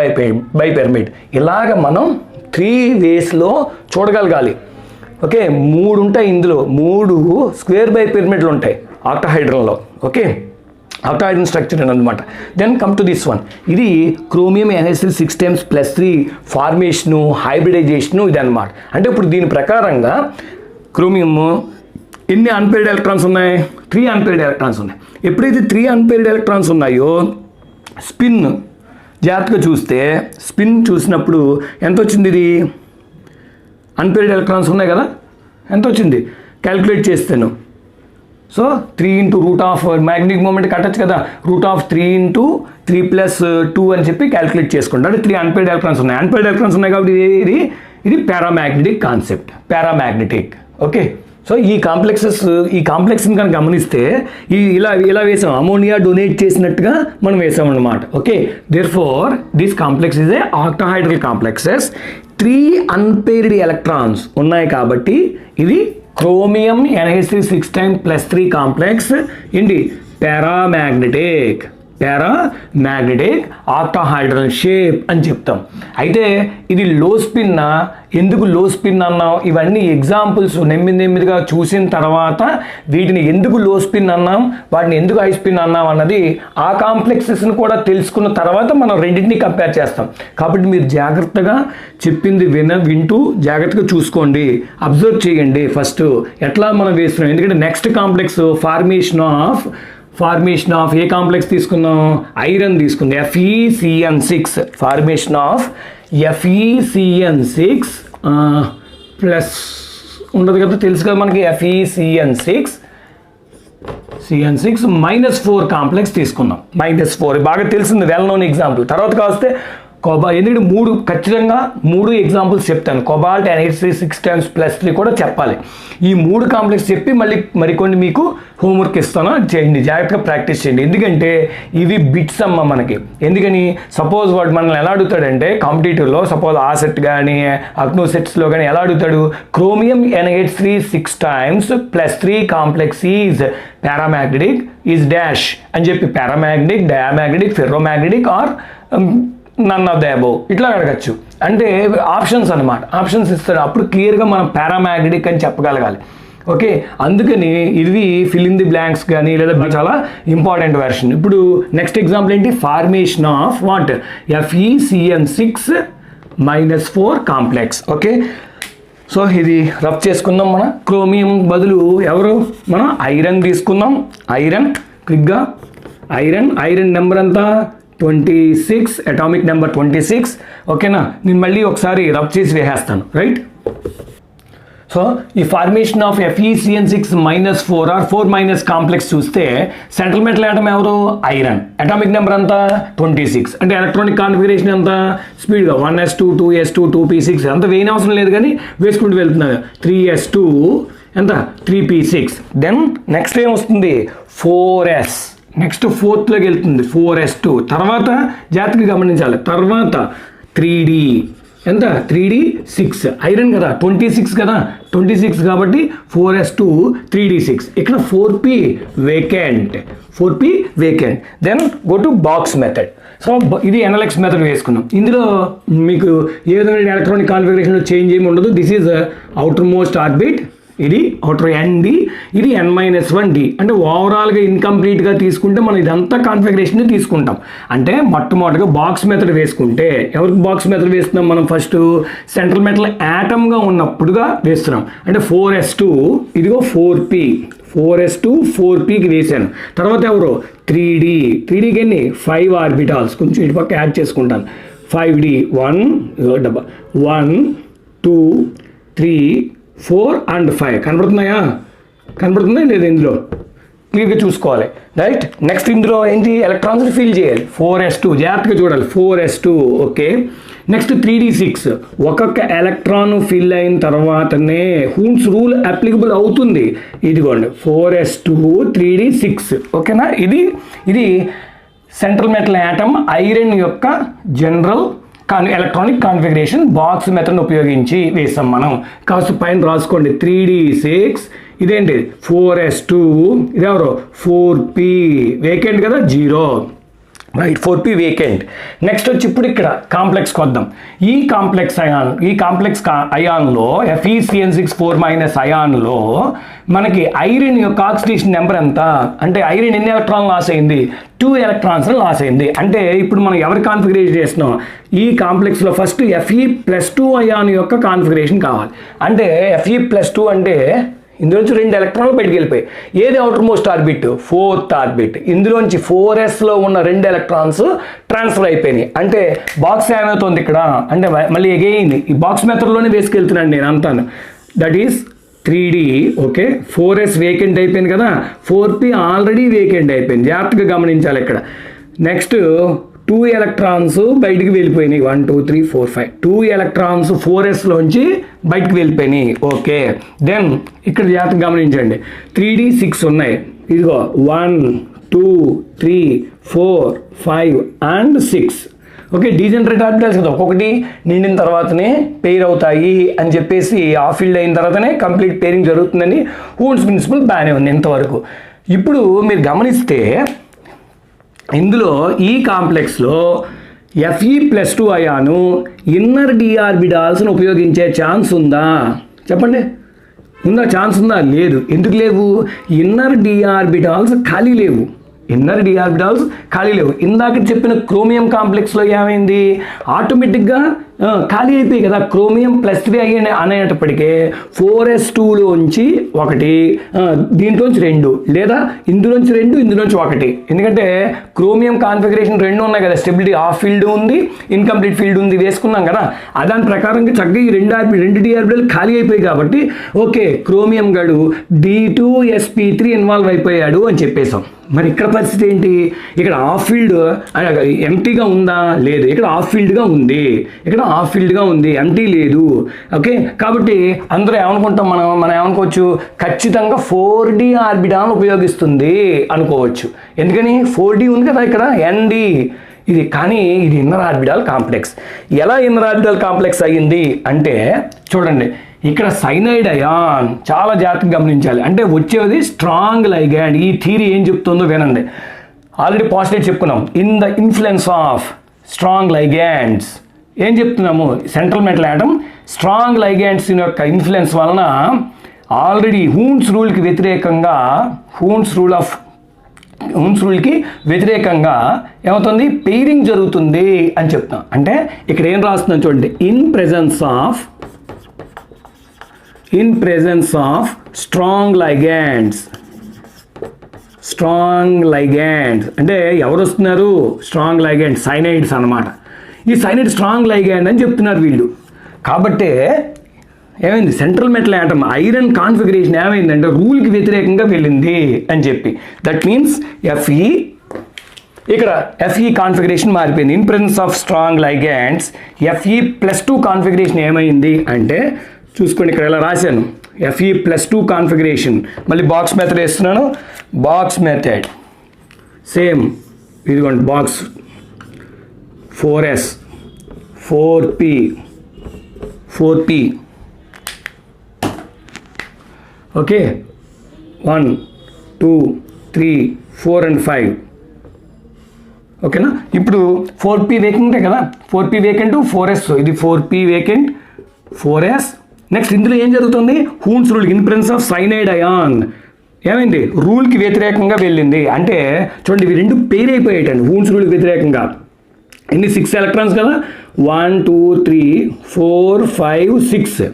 బైపిరమిడ్. ఇలాగ మనం 3 వేస్లో చూడగలగాలి. ఓకే, 3 ఉంటాయి ఇందులో, 3 స్క్వేర్ బైపిరమిడ్లు ఉంటాయి ఆక్టాహైడ్రన్లో. ఓకే, ఆక్టాహైడ్రన్ స్ట్రక్చర్ అనమాట. Then come to this one. ఇది chromium NH3 6 times +3 formation, hybridization ఇది అనమాట. అంటే ఇప్పుడు దీని ప్రకారంగా క్రోమియం ఎన్ని అన్పెయిర్డ్ ఎలక్ట్రాన్స్ ఉన్నాయి? 3 అన్పెయిర్డ్ ఎలక్ట్రాన్స్ ఉన్నాయి. ఎప్పుడైతే 3 అన్పెయిర్డ్ ఎలక్ట్రాన్స్ ఉన్నాయో స్పిన్ జాగ్రత్తగా చూస్తే, స్పిన్ చూసినప్పుడు ఎంత వచ్చింది? ఇది అన్పెయిర్డ్ ఎలక్ట్రాన్స్ ఉన్నాయి కదా, ఎంత వచ్చింది క్యాలిక్యులేట్ చేస్తాను. సో 3 × √, మ్యాగ్నెటిక్ మూమెంట్ కట్టచ్చు కదా, √3 × 3 + 2 అని చెప్పి క్యాలిక్యులేట్ చేసుకుంటాం. అంటే 3 అన్పెయిర్డ్ ఎలక్ట్రాన్స్ ఉన్నాయి. అన్పెయిర్డ్ ఎలక్ట్రాన్స్ ఉన్నాయి కాబట్టి ఇది paramagnetic concept, paramagnetic. Okay, so ఈ కాంప్లెక్స్ని కనుక గమనిస్తే ఇలా వేసాం, అమోనియా డొనేట్ చేసినట్టుగా మనం వేసాం అన్నమాట. Okay, therefore this complex is a octahedral complexes. 3 unpaired electrons ఉన్నాయి కాబట్టి ఇది క్రోమియం NH3 6 times +3 కాంప్లెక్స్ ఏంటి? పారామాగ్నెటిక్ ఆక్టాహైడ్రల్ షేప్ అని చెప్తాం. అయితే ఇది లో స్పిన్. ఎందుకు లో స్పిన్ అన్నాం? ఇవన్నీ ఎగ్జాంపుల్స్ నెమ్మదిగా చూసిన తర్వాత వీటిని ఎందుకు లో స్పిన్ అన్నాం, వాటిని ఎందుకు హై స్పిన్ అన్నాం అన్నది ఆ కాంప్లెక్సెస్ని కూడా తెలుసుకున్న తర్వాత మనం రెండింటిని కంపేర్ చేస్తాం. కాబట్టి మీరు జాగ్రత్తగా చెప్పింది వింటూ జాగ్రత్తగా చూసుకోండి, అబ్జర్వ్ చేయండి ఫస్ట్ ఎట్లా మనం వేస్తున్నాం. ఎందుకంటే next complex formation of A complex తీసుకుందాం? ఐరన్ తీసుకుంది, FeCN6. Formation of FeCN6 plus ఉండదు కదా, తెలుసు కదా మనకి, FeCN6 -4 కాంప్లెక్స్ తీసుకుందాం. -4 బాగా తెలిసింది, వెల్ నోన్ ఎగ్జాంపుల్. తర్వాత కాస్తే ఎందుకంటే 3 ఖచ్చితంగా 3 ఎగ్జాంపుల్స్ చెప్తాను. కోబాల్ట్ NH3 6 times +3 కూడా చెప్పాలి. ఈ 3 కాంప్లెక్స్ చెప్పి మరికొన్ని మీకు హోంవర్క్ ఇస్తాను, చేయండి, జాగ్రత్తగా ప్రాక్టీస్ చేయండి. ఎందుకంటే ఇవి బిట్స్ అమ్మ మనకి. ఎందుకని సపోజ్ వాడు మనల్ని ఎలా అడుగుతాడంటే కాంపిటేటివ్లో, సపోజ్ ఆ సెట్ కానీ అగ్నో సెట్స్లో కానీ ఎలా అడుగుతాడు? Chromium NH3 6 times +3 complex is paramagnetic is dash అని చెప్పి paramagnetic, diamagnetic, ferromagnetic or none of the above ఇట్లా అడగచ్చు. అంటే ఆప్షన్స్ అనమాట, ఆప్షన్స్ ఇస్తాడు. అప్పుడు క్లియర్గా మనం పారామాగ్నెటిక్ అని చెప్పగలగాలి. ఓకే, అందుకని ఇది ఫిల్ ఇన్ ది బ్లాంక్స్ కానీ లేదా చాలా ఇంపార్టెంట్ వెర్షన్. ఇప్పుడు నెక్స్ట్ ఎగ్జాంపుల్ ఏంటి? Formation of what? FeCN6 -4 complex. Okay, so ఇది రఫ్ చేసుకుందాం. మన క్రోమియం బదులు ఎవరు? మనం ఐరన్ తీసుకుందాం. ఐరన్ క్విక్గా, ఐరన్ నెంబర్ అంతా 26, అటామిక్ నెంబర్ 26. ఓకేనా, నేను మళ్ళీ ఒకసారి రబ్ చేసి వేసేస్తాను. రైట్, సో ఈ formation of FeCN6 -4 or 4- complex చూస్తే సెంట్రల్ మెటల్ ఆటమ్ ఎవరు? ఐరన్. అటామిక్ నెంబర్ అంతా 26. అంటే ఎలక్ట్రానిక్ కాన్ఫిగరేషన్ ఎంత స్పీడ్గా 1s2 2s2 2p6 అంత వేయని అవసరం లేదు కానీ వేసుకుంటూ వెళ్తున్నారు. 3s2 ఎంత? 3p6. దెన్ నెక్స్ట్ ఏం వస్తుంది? 4s. నెక్స్ట్ 4th వెళ్తుంది 4s2. తర్వాత జాగ్రత్తగా గమనించాలి. తర్వాత 3d ఎంత? 3d 6. ఐరన్ కదా, 26 కదా, 26 కాబట్టి 4s2 3d 6. ఇక్కడ 4p vacant. Then go to box method. So ఇది NLX మెథడ్ వేసుకున్నాం. ఇందులో మీకు ఏ విధమైన ఎలక్ట్రానిక్ కాన్ఫిగరేషన్లో చేంజ్ ఏమి ఉండదు. This is outer most orbit, ఇది అవుటర్ ND, ఇది N-1D. అంటే ఓవరాల్గా ఇన్కంప్లీట్గా తీసుకుంటే మనం ఇదంతా కాన్ఫిగరేషన్ తీసుకుంటాం. అంటే మొట్టమొదటిగా బాక్స్ మెథడ్ వేసుకుంటే, ఎవరికి బాక్స్ మెథడ్ వేస్తున్నాం మనం? ఫస్ట్ సెంట్రల్ మెటల్ యాటమ్గా ఉన్నప్పుడుగా వేస్తున్నాం. అంటే 4s2, ఇదిగో 4s2 4pకి వేసాను. తర్వాత ఎవరు? 3dకి ఎన్ని? 5 ఆర్బిటాల్స్. కొంచెం ఇటు పక్క యాడ్ చేసుకుంటాను. 5d 1 2 3 4 and 5 కనబడుతున్నాయా లేదా? ఇందులో క్లియర్గా చూసుకోవాలి. రైట్, నెక్స్ట్ ఇందులో ఏంటి? ఎలక్ట్రాన్స్ ఫిల్ చేయాలి. 4s2 జాగ్రత్తగా చూడాలి. 4s2. Okay, next 3d6. ఒక్కొక్క ఎలక్ట్రాన్ ఫిల్ అయిన తర్వాతనే హూన్స్ రూల్ అప్లికబుల్ అవుతుంది. ఇదిగోండి 4s2 3d6. ఓకేనా, ఇది సెంట్రల్ మెటల్ యాటమ్ ఐరన్ యొక్క general electronic configuration box method ఉపయోగించి వేస్తాం మనం. కాస్త పైన రాసుకోండి 3d6, ఇదేంటి 4s2, ఇదెవరు 4p వేకెంట్ కదా 0, రైట్ 4p వేకెంట్. నెక్స్ట్ వచ్చి ఇప్పుడు ఇక్కడ కాంప్లెక్స్కి వద్దాం. ఈ కాంప్లెక్స్ అయాన్లో FeCN6 అయాన్లో మనకి ఐరన్ యొక్క ఆక్సిడేషన్ నెంబర్ ఎంత అంటే ఐరన్ ఎన్ని ఎలక్ట్రాన్ లాస్ అయింది, 2 ఎలక్ట్రాన్స్ లాస్ అయింది. అంటే ఇప్పుడు మనం ఎవరి కాన్ఫిగరేషన్ చేస్తున్నాం, ఈ కాంప్లెక్స్లో ఫస్ట్ Fe+2 అయాన్ యొక్క కాన్ఫిగరేషన్ కావాలి. అంటే Fe+2 అంటే ఇందులోంచి 2 ఎలక్ట్రాన్లు బయటికి వెళ్ళిపోయి, ఏది outer most orbit, 4th orbit. ఇందులోంచి 4sలో ఉన్న 2 ఎలక్ట్రాన్స్ ట్రాన్స్ఫర్ అయిపోయినాయి. అంటే బాక్స్ ఏమవుతుంది ఇక్కడ అంటే మళ్ళీ ఎగైన్ ఈ బాక్స్ మెథడ్లోనే వేసుకెళ్తున్నాను నేను అంతాను. That is 3d. Okay, 4s vacant అయిపోయింది కదా, 4p ఆల్రెడీ వేకెంట్ అయిపోయింది, జాగ్రత్తగా గమనించాలి ఇక్కడ. నెక్స్ట్ 2 ఎలక్ట్రాన్స్ బయటికి వెళ్ళిపోయినాయి, 1 2 3 4 5 2 ఎలక్ట్రాన్స్ 4sలోంచి బయటికి వెళ్ళిపోయినాయి. ఓకే, దెన్ ఇక్కడ జాగ్రత్తగా గమనించండి 3d6 ఉన్నాయి, ఇదిగో 1 2 3 4 5 and 6. ఓకే, డీజనరేట్ ఆర్బిటాల్స్ కదా, ఒక్కొక్కటి నిండిన తర్వాతనే పెయిర్ అవుతాయి అని చెప్పేసి ఆఫ్ ఫీల్డ్ అయిన తర్వాతనే కంప్లీట్ పెయిరింగ్ జరుగుతుందని హూన్స్ ప్రిన్సిపల్ బాగానే ఉంది ఇంతవరకు. ఇప్పుడు మీరు గమనిస్తే ఇందులో ఈ కాంప్లెక్స్లో Fe+2 అయాను ఇన్నర్ d ఆర్బిటాల్స్ని ఉపయోగించే ఛాన్స్ ఉందా చెప్పండి, ఉందా ఛాన్స్ ఉందా? లేదు. ఎందుకు లేవు? ఇన్నర్ d ఆర్బిటాల్స్ ఖాళీ లేవు, ఇన్నర్ d ఆర్బిటాల్స్ ఖాళీ లేవు. ఇందాక చెప్పిన క్రోమియం కాంప్లెక్స్లో ఏమైంది, ఆటోమేటిక్గా ఖాళీ అయిపోయి కదా, క్రోమియం +3 అనేటప్పటికే 4s2లోంచి 1, దీంట్లోంచి 2, లేదా ఇందులోంచి 2 ఇందులోంచి 1. ఎందుకంటే క్రోమియం కాన్ఫిగరేషన్ 2 ఉన్నాయి కదా, స్టెబిలిటీ ఆఫ్ ఫీల్డ్ ఉంది, ఇన్కంప్లీట్ ఫీల్డ్ ఉంది వేసుకున్నాం కదా, దాని ప్రకారంగా చక్కగా ఈ 2 d ఆర్బిటాల్ ఖాళీ అయిపోయి కాబట్టి ఓకే క్రోమియం గడు D2sp3 ఇన్వాల్వ్ అయిపోయాడు అని చెప్పేసాం. మరి ఇక్కడ పరిస్థితి ఏంటి, ఇక్కడ ఆఫ్ ఫీల్డ్ ఎంటీగా ఉందా? లేదు. ఇక్కడ ఆఫ్ ఫీల్డ్గా ఉంది, ఇక్కడ ఆఫ్ ఫీల్డ్గా ఉంది, ఎంటీ లేదు. ఓకే, కాబట్టి అందరూ ఏమనుకుంటాం, మనం ఏమనుకోవచ్చు, ఖచ్చితంగా 4d ఆర్బిటాల్ ఉపయోగిస్తుంది అనుకోవచ్చు. ఎందుకని 4d ఉంది కదా ఇక్కడ ND ఇది, కానీ ఇది ఇన్నర్ ఆర్బిటాల్ కాంప్లెక్స్. ఎలా ఇన్నర్ ఆర్బిటాల్ కాంప్లెక్స్ అయ్యింది అంటే చూడండి, ఇక్కడ సైనైడ్ అయాన్ చాలా జాగ్రత్తగా గమనించాలి. అంటే వచ్చేది స్ట్రాంగ్ లైగాండ్. ఈ థియరీ ఏం చెప్తుందో వినండి. ఆల్రెడీ పాజిటివ్ చెప్పుకున్నాం, in the influence of strong ligands. ఏం చెప్తున్నాము, central metal atom strong ligands యొక్క ఇన్ఫ్లుయెన్స్ వలన ఆల్రెడీ హూన్స్ రూల్కి వ్యతిరేకంగా హూన్స్ రూల్కి వ్యతిరేకంగా ఏమవుతుంది, పెయిరింగ్ జరుగుతుంది అని చెప్తాం. అంటే ఇక్కడ ఏం రాస్తున్నాం చూడండి, in presence of strong ligands అంటే ఎవరు వస్తున్నారు, స్ట్రాంగ్ లైగాండ్ సైనైడ్స్ అన్నమాట. ఈ సైనైడ్ స్ట్రాంగ్ లైగాండ్ అని చెప్తున్నారు వీళ్ళు. కాబట్టి ఏమైంది, central metal atom iron configuration ఏమైందంటే రూల్కి వ్యతిరేకంగా వెళ్ళింది అని చెప్పి. దట్ మీన్స్ ఇక్కడ Fe కాన్ఫిగరేషన్ మారిపోయింది. In presence of strong ligands Fe+2 configuration ఏమైంది అంటే చూసుకోండి, ఇక్కడ ఎలా రాశాను, Fe+2 కాన్ఫిగరేషన్. మళ్ళీ బాక్స్ మెథడ్ వేస్తున్నాను, బాక్స్ మెథడ్ సేమ్ ఇదిగోండి, box 4s 4p okay 1 2 3 4 and 5. ఓకేనా, ఇప్పుడు 4p వేకెంటే కదా, 4p వేకెంట్ 4s, ఇది 4p వేకెంట్ 4s. నెక్స్ట్ ఇందులో ఏం జరుగుతుంది, Hund's rule in presence of cyanide ion ఏమైంది, రూల్కి వ్యతిరేకంగా వెళ్ళింది. అంటే చూడండి ఇవి 2 పెయిర్ అయిపోయాయండి హూన్స్ రూల్కి వ్యతిరేకంగా. ఎన్ని 6 ఎలక్ట్రాన్స్ కదా, 1 2 3 4 5 6.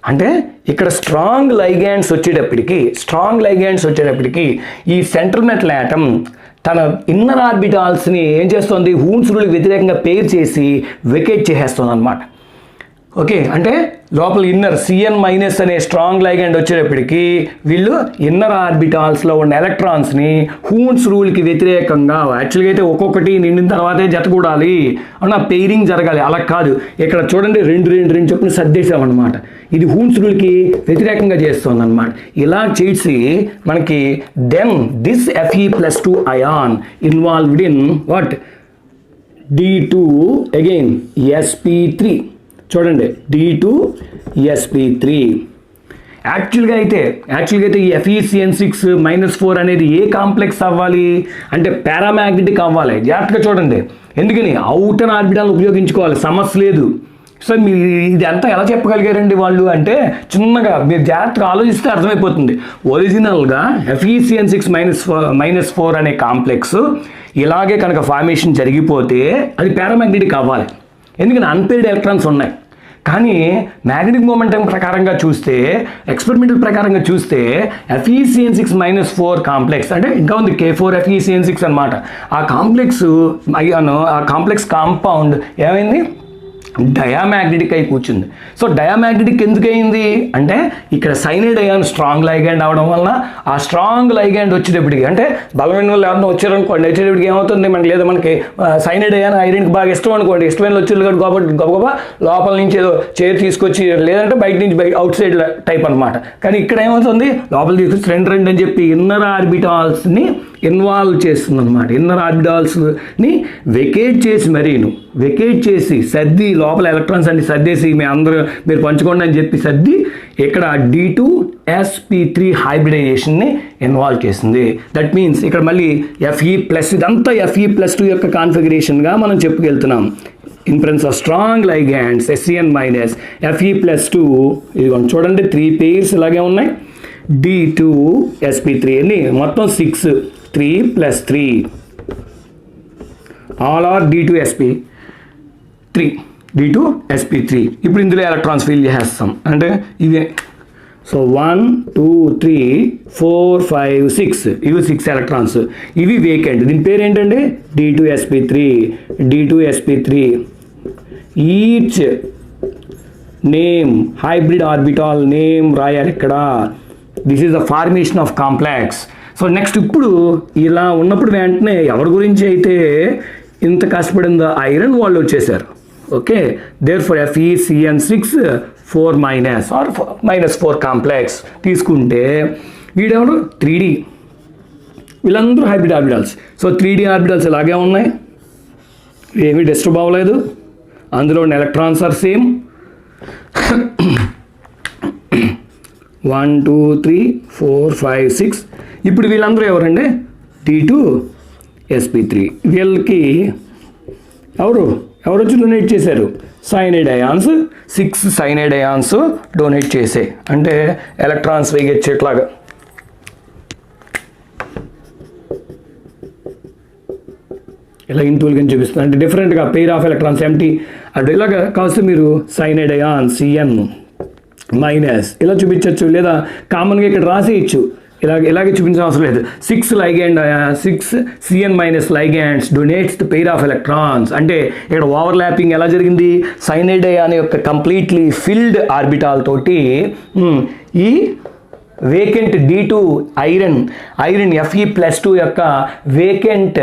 అంటే ఇక్కడ స్ట్రాంగ్ లైగాండ్స్ వచ్చేటప్పటికి ఈ సెంట్రల్ మెటల్ ఆటమ్ తన ఇన్నర్ ఆర్బిటాల్స్ని ఏం చేస్తుంది, హూన్స్ రూల్కి వ్యతిరేకంగా పెయిర్ చేసి వెకేట్ చేసేస్తుంది అనమాట. ఓకే, అంటే లోపల ఇన్నర్ Cn- అనే స్ట్రాంగ్ లైగాండ్ వచ్చేటప్పటికి వీళ్ళు ఇన్నర్ ఆర్బిటాల్స్లో ఉన్న ఎలక్ట్రాన్స్ని హూన్స్ రూల్కి వ్యతిరేకంగా, యాక్చువల్గా అయితే ఒక్కొక్కటి నిండిన తర్వాతే జతకూడాలి అన్న పెయిరింగ్ జరగాలి, అలా కాదు. ఇక్కడ చూడండి 2 చొప్పున సర్దేశామన్నమాట. ఇది హూన్స్ రూల్కి వ్యతిరేకంగా చేస్తుంది అనమాట. ఇలా చేసి మనకి then this Fe+2 ion involved in what, D2 again sp3 చూడండి D2sp3. యాక్చువల్గా అయితే ఈ Fe(CN6-4) అనేది ఏ కాంప్లెక్స్ అవ్వాలి అంటే పారామాగ్నెటిక్ అవ్వాలి. జాగ్రత్తగా చూడండి, ఎందుకని అవుటర్ ఆర్బిటాల్ ఉపయోగించుకోవాలి, సమస్య లేదు. సో మీరు ఇది అంతా ఎలా చెప్పగలిగారండి వాళ్ళు అంటే చిన్నగా మీరు జాగ్రత్తగా ఆలోచిస్తే అర్థమైపోతుంది. ఒరిజినల్గా Fe(CN6-4) అనే కాంప్లెక్స్ ఇలాగే కనుక ఫార్మేషన్ జరిగిపోతే అది పారామాగ్నెటిక్ అవ్వాలి, ఎందుకని అన్పెయిర్డ్ ఎలక్ట్రాన్స్ ఉన్నాయి. కానీ మ్యాగ్నెటిక్ మొమెంటం ప్రకారంగా చూస్తే, ఎక్స్పెరిమెంటల్ ప్రకారంగా చూస్తే Fe(CN6-4) కాంప్లెక్స్ అంటే ఇంకా ఉంది K4Fe(CN6) అనమాట. ఆ కాంప్లెక్స్ కాంపౌండ్ ఏమైంది, డయామాగ్నెటిక్ అయి కూర్చుంది. సో డయామాగ్నెటిక్ ఎందుకు అయింది అంటే ఇక్కడ సైనైడ్ అయాన్ స్ట్రాంగ్ లైగాండ్ అవడం వలన ఆ స్ట్రాంగ్ లైగాండ్ వచ్చేటప్పటికి అంటే బలమైన వాళ్ళు ఎవరైనా వచ్చారనుకోండి, వచ్చేటప్పటికి ఏమవుతుంది మనకి, లేదా మనకి సైనైడ్ అయాన్ ఐరన్కి బాగా ఇష్టం అనుకోండి, ఇష్టమైన వచ్చేది కాబట్టి గొప్ప లోపల నుంచి ఏదో చైర్ తీసుకొచ్చి లేదంటే బయట నుంచి అవుట్ సైడ్ టైప్ అనమాట. కానీ ఇక్కడ ఏమవుతుంది, లోపల తీసుకొచ్చి రెండు అని చెప్పి ఇన్నర్ ఆర్బిటాల్స్ని ఇన్వాల్వ్ చేస్తుంది అనమాట. ఇన్నర్ ఆర్బిటాల్స్ని వెకేట్ చేసి సర్ది లోపల ఎలక్ట్రాన్స్ అన్ని సర్దేసి మీరు పంచుకోండి అని చెప్పి సర్ది ఇక్కడ D2sp3 హైబ్రిడైజేషన్ని ఇన్వాల్వ్ చేసింది. దట్ మీన్స్ ఇక్కడ మళ్ళీ Fe+, ఇదంతా Fe+2 యొక్క కాన్ఫిగరేషన్గా మనం చెప్పుకెళ్తున్నాం. In presence of strong ligands SCN- Fe+2 ఇదిగోండి చూడండి 3 pairs ఇలాగే ఉన్నాయి. D2sp3 అని మొత్తం 6, 3 + 3 ఆల్ ఆర్ D2sp3. ఇప్పుడు ఇందులో ఎలక్ట్రాన్స్ ఫిల్ చేసేస్తాం అంటే ఇదే. సో 1 2 3 4 5 6 ఇవి 6 ఎలక్ట్రాన్స్, ఇవి వేకెంట్. దీని పేరు ఏంటంటే D2sp3. Each name hybrid orbital name రాయాలి ఇక్కడ. This is the formation of complex. So next ఇప్పుడు ఇలా ఉన్నప్పుడు వెంటనే ఎవరి గురించి అయితే ఇంత కష్టపడిందో ఐరన్ వాళ్ళు వచ్చేసారు. Okay, there for Fe(CN6-4) or -4 complex తీసుకుంటే వీడెవరు 3D, వీళ్ళందరూ hybrid orbitals. So 3D orbitals ఇలాగే ఉన్నాయి, ఏమీ డిస్టర్బ్ అవ్వలేదు, అందులో ఎలక్ట్రాన్స్ ఆర్ సేమ్. 1 2 3 4 5 6. ఇప్పుడు వీళ్ళందరూ ఎవరండి D2sp3. వీళ్ళకి ఎవరు వచ్చి డొనేట్ చేశారు, cyanide ions. 6 cyanide ions donate చేసే అంటే ఎలక్ట్రాన్స్ వేగెచ్చేట్లాగా. ఇలా ఇంటూల్గా చూపిస్తుంది అంటే డిఫరెంట్గా పెయిర్ ఆఫ్ ఎలక్ట్రాన్స్ ఎంటీ అంటే ఇలాగా కాస్త మీరు సైనైడ్ అయాన్ CN- ఇలా చూపించవచ్చు, లేదా కామన్గా ఇక్కడ రాసేయచ్చు, ఇలాగే చూపించిన అవసరం లేదు. 6 CN- ligands donates the pair of electrons. అంటే ఇక్కడ ఓవర్లాపింగ్ ఎలా జరిగింది, సైనైడ్ అయాన్ యొక్క కంప్లీట్లీ ఫిల్డ్ ఆర్బిటాల్ తోటి ఈ వేకెంట్ D2 ఐరన్ Fe+2 యొక్క vacant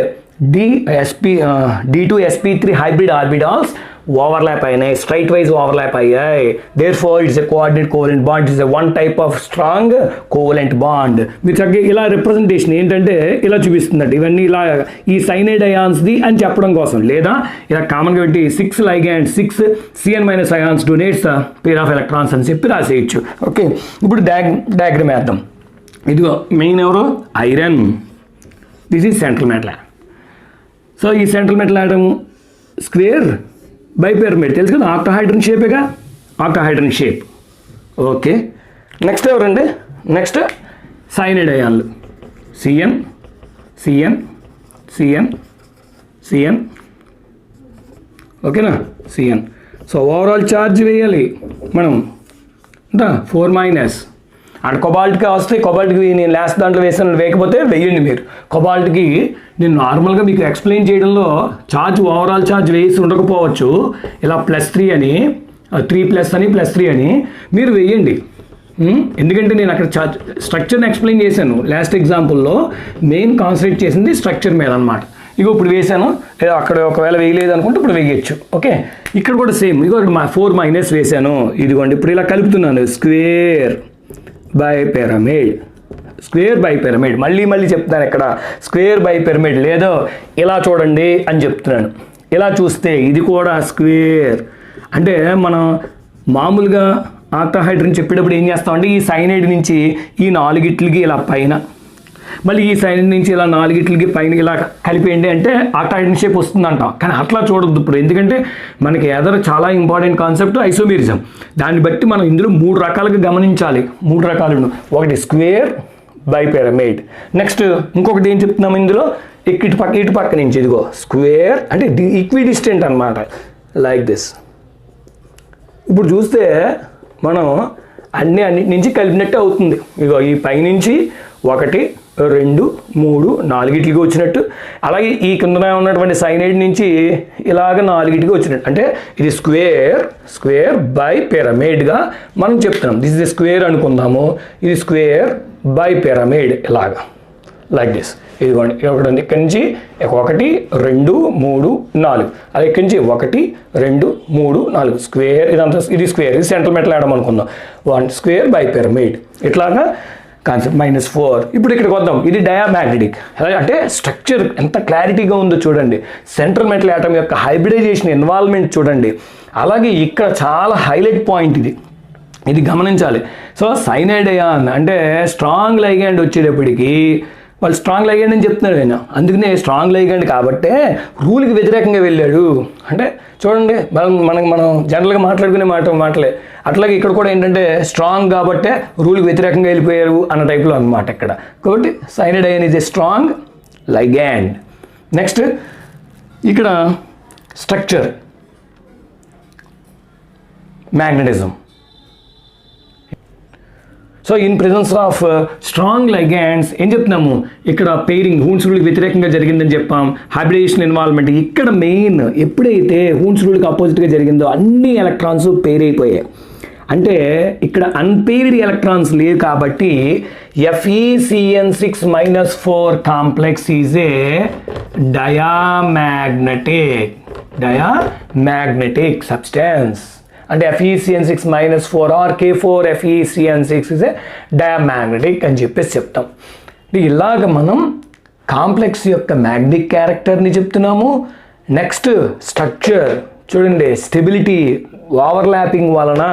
D2sp3 hybrid orbitals overlap అయినాయి, స్ట్రైట్ వైజ్ ఓవర్లాప్ అయ్యాయి. Therefore it's a coordinate covalent bond, it's a one type of strong covalent bond. మీరు చక్కగా ఇలా representation ఏంటంటే ఇలా చూపిస్తుందంట, ఇవన్నీ ఇలా ఈ సైనైడ్ అయాన్స్ది అని చెప్పడం కోసం, లేదా ఇలా కామన్గా పెట్టి 6 ligand 6 CN- ions donates pair of electrons అని చెప్పి రాసేయచ్చు. ఓకే, ఇప్పుడు డయాగ్రమ్ వేద్దాం. ఇదిగో మెయిన్ ఎవరు iron, this is central metal. So ఈ సెంట్రల్ మెటల్ ఆటమ్ స్క్వేర్ బైపిరమిడ్ తెలుసు కదా, ఆక్టాహైడ్రన్ షేపేగా, ఆక్టాహైడ్రన్ షేప్. ఓకే, నెక్స్ట్ ఎవరండి, నెక్స్ట్ సైనైడ్ అయాన్లు CN. ఓకేనా, CN. సో ఓవరాల్ ఛార్జ్ వేయాలి మనం అంత 4-. అండ్ కొబాల్ట్కి వస్తే కొబాల్ట్కి నేను లాస్ట్ దాంట్లో వేసాను, వేయకపోతే వెయ్యండి మీరు. కొబాల్ట్కి నేను నార్మల్గా మీకు ఎక్స్ప్లెయిన్ చేయడంలో ఛార్జ్ ఓవరాల్ ఛార్జ్ వేసి ఉండకపోవచ్చు, ఇలా +3 అని 3+ అని +3 అని మీరు వేయండి. ఎందుకంటే నేను అక్కడ స్ట్రక్చర్ని ఎక్స్ప్లెయిన్ చేశాను లాస్ట్ ఎగ్జాంపుల్లో, మెయిన్ కాన్సన్ట్రేట్ చేసింది స్ట్రక్చర్ మీద అనమాట. ఇగో ఇప్పుడు వేసాను, అక్కడ ఒకవేళ వేయలేదు అనుకుంటే ఇప్పుడు వేయచ్చు. ఓకే, ఇక్కడ కూడా సేమ్, ఇగో 4- వేసాను, ఇదిగోండి ఇప్పుడు ఇలా కలుపుతున్నాను, స్క్వేర్ బై పిరమిడ్. మళ్ళీ చెప్తున్నాను ఇక్కడ స్క్వేర్ బై పిరమిడ్, లేదో ఇలా చూడండి అని చెప్తున్నాను. ఇలా చూస్తే ఇది కూడా స్క్వేర్. అంటే మనం మామూలుగా ఆక్టాహైడ్రన్ చెప్పేటప్పుడు ఏం చేస్తామంటే ఈ సైనైడ్ నుంచి ఈ 4 ఇట్లకి ఇలా పైన, మళ్ళీ ఈ సైనైడ్ నుంచి ఇలా 4 ఇట్లకి పైన ఇలా కలిపేయండి అంటే ఆక్టాహైడ్రన్ షేప్ వస్తుందంటాం. కానీ అట్లా చూడొద్దు ఇప్పుడు, ఎందుకంటే మనకి ఎదర్ చాలా ఇంపార్టెంట్ కాన్సెప్ట్ ఐసోమెరిజం. దాన్ని బట్టి మనం ఇందులో 3 రకాలుగా గమనించాలి. 3 రకాలు, ఒకటి స్క్వేర్ బై పిరమిడ్. నెక్స్ట్ ఇంకొకటి ఏం చెప్తున్నాము ఇందులో, ఇటు పక్క నుంచి ఇదిగో స్క్వేర్ అంటే ఈక్విడిస్టెంట్ అనమాట, లైక్ దిస్. ఇప్పుడు చూస్తే మనం అన్నిటి నుంచి కలిపినట్టు అవుతుంది. ఇగో ఈ పైనుంచి 1 2 3 4 వచ్చినట్టు, అలాగే ఈ కింద ఉన్నటువంటి సైనైడ్ నుంచి ఇలాగ 4 వచ్చినట్టు. అంటే ఇది స్క్వేర్ బై పిరమిడ్గా మనం చెప్తున్నాం. దిస్ ఇస్ స్క్వేర్ అనుకుందాము, ఇది స్క్వేర్ బై పిరమిడ్ ఇలాగా, లైక్ దిస్. ఇదిగోండి ఒకటి ఉంది, ఇక్కడి నుంచి 1 2 3 4, అలా ఇక్కడి నుంచి 1 2 3 4 స్క్వేర్. ఇదంతా ఇది స్క్వేర్, ఇది సెంట్రల్ మెటల్ యాటమ్ అనుకుందాం. 1 స్క్వేర్ బై పిరమిడ్ ఇట్లాగా కాన్సెప్ట్. -4. ఇప్పుడు ఇక్కడికి వద్దాం, ఇది డయామాగ్నెటిక్. అంటే స్ట్రక్చర్ ఎంత క్లారిటీగా ఉందో చూడండి, సెంట్రల్ మెటల్ యాటమ్ యొక్క హైబ్రిడైజేషన్ ఇన్వాల్వ్మెంట్ చూడండి. అలాగే ఇక్కడ చాలా హైలైట్ పాయింట్ ఇది గమనించాలి. సో సైనైడ్ అయాన్ అంటే స్ట్రాంగ్ లైగండ్ వచ్చేటప్పటికి వాళ్ళు స్ట్రాంగ్ లైగండ్ అని చెప్తున్నారు ఆయన, అందుకనే స్ట్రాంగ్ లైగండ్ కాబట్టే రూల్కి వ్యతిరేకంగా వెళ్ళాడు. అంటే చూడండి మనం జనరల్గా మాట్లాడుకునే మాటలే, అట్లాగే ఇక్కడ కూడా ఏంటంటే స్ట్రాంగ్ కాబట్టే రూల్కి వ్యతిరేకంగా వెళ్ళిపోయారు అన్న టైప్లో అనమాట ఇక్కడ. కాబట్టి cyanide ion is a strong ligand. Next ఇక్కడ structure magnetism. So in presence of strong ligands ఏం చెప్తున్నాము, ఇక్కడ పెయిరింగ్ హూన్స్ రూల్కి వ్యతిరేకంగా జరిగిందని చెప్పాం. హైబ్రిడేషన్ ఇన్వాల్వ్మెంట్ ఇక్కడ మెయిన్. ఎప్పుడైతే హూన్స్ రూల్కి ఆపోజిట్గా జరిగిందో అన్ని ఎలక్ట్రాన్స్ పెయిర్ అయిపోయాయి. అంటే ఇక్కడ అన్పెయిర్డ్ ఎలక్ట్రాన్స్ లేవు కాబట్టి Fe(CN6-4) complex is a diamagnetic substance. అంటే Fe(CN6-4) are K4FeCN6 is a diamagnetic అని చెప్పేసి చెప్తాం. ఇలాగ మనం కాంప్లెక్స్ యొక్క మ్యాగ్నెటిక్ క్యారెక్టర్ని చెప్తున్నాము. నెక్స్ట్ స్ట్రక్చర్ చూడండి, స్టెబిలిటీ ఓవర్లాపింగ్ వలన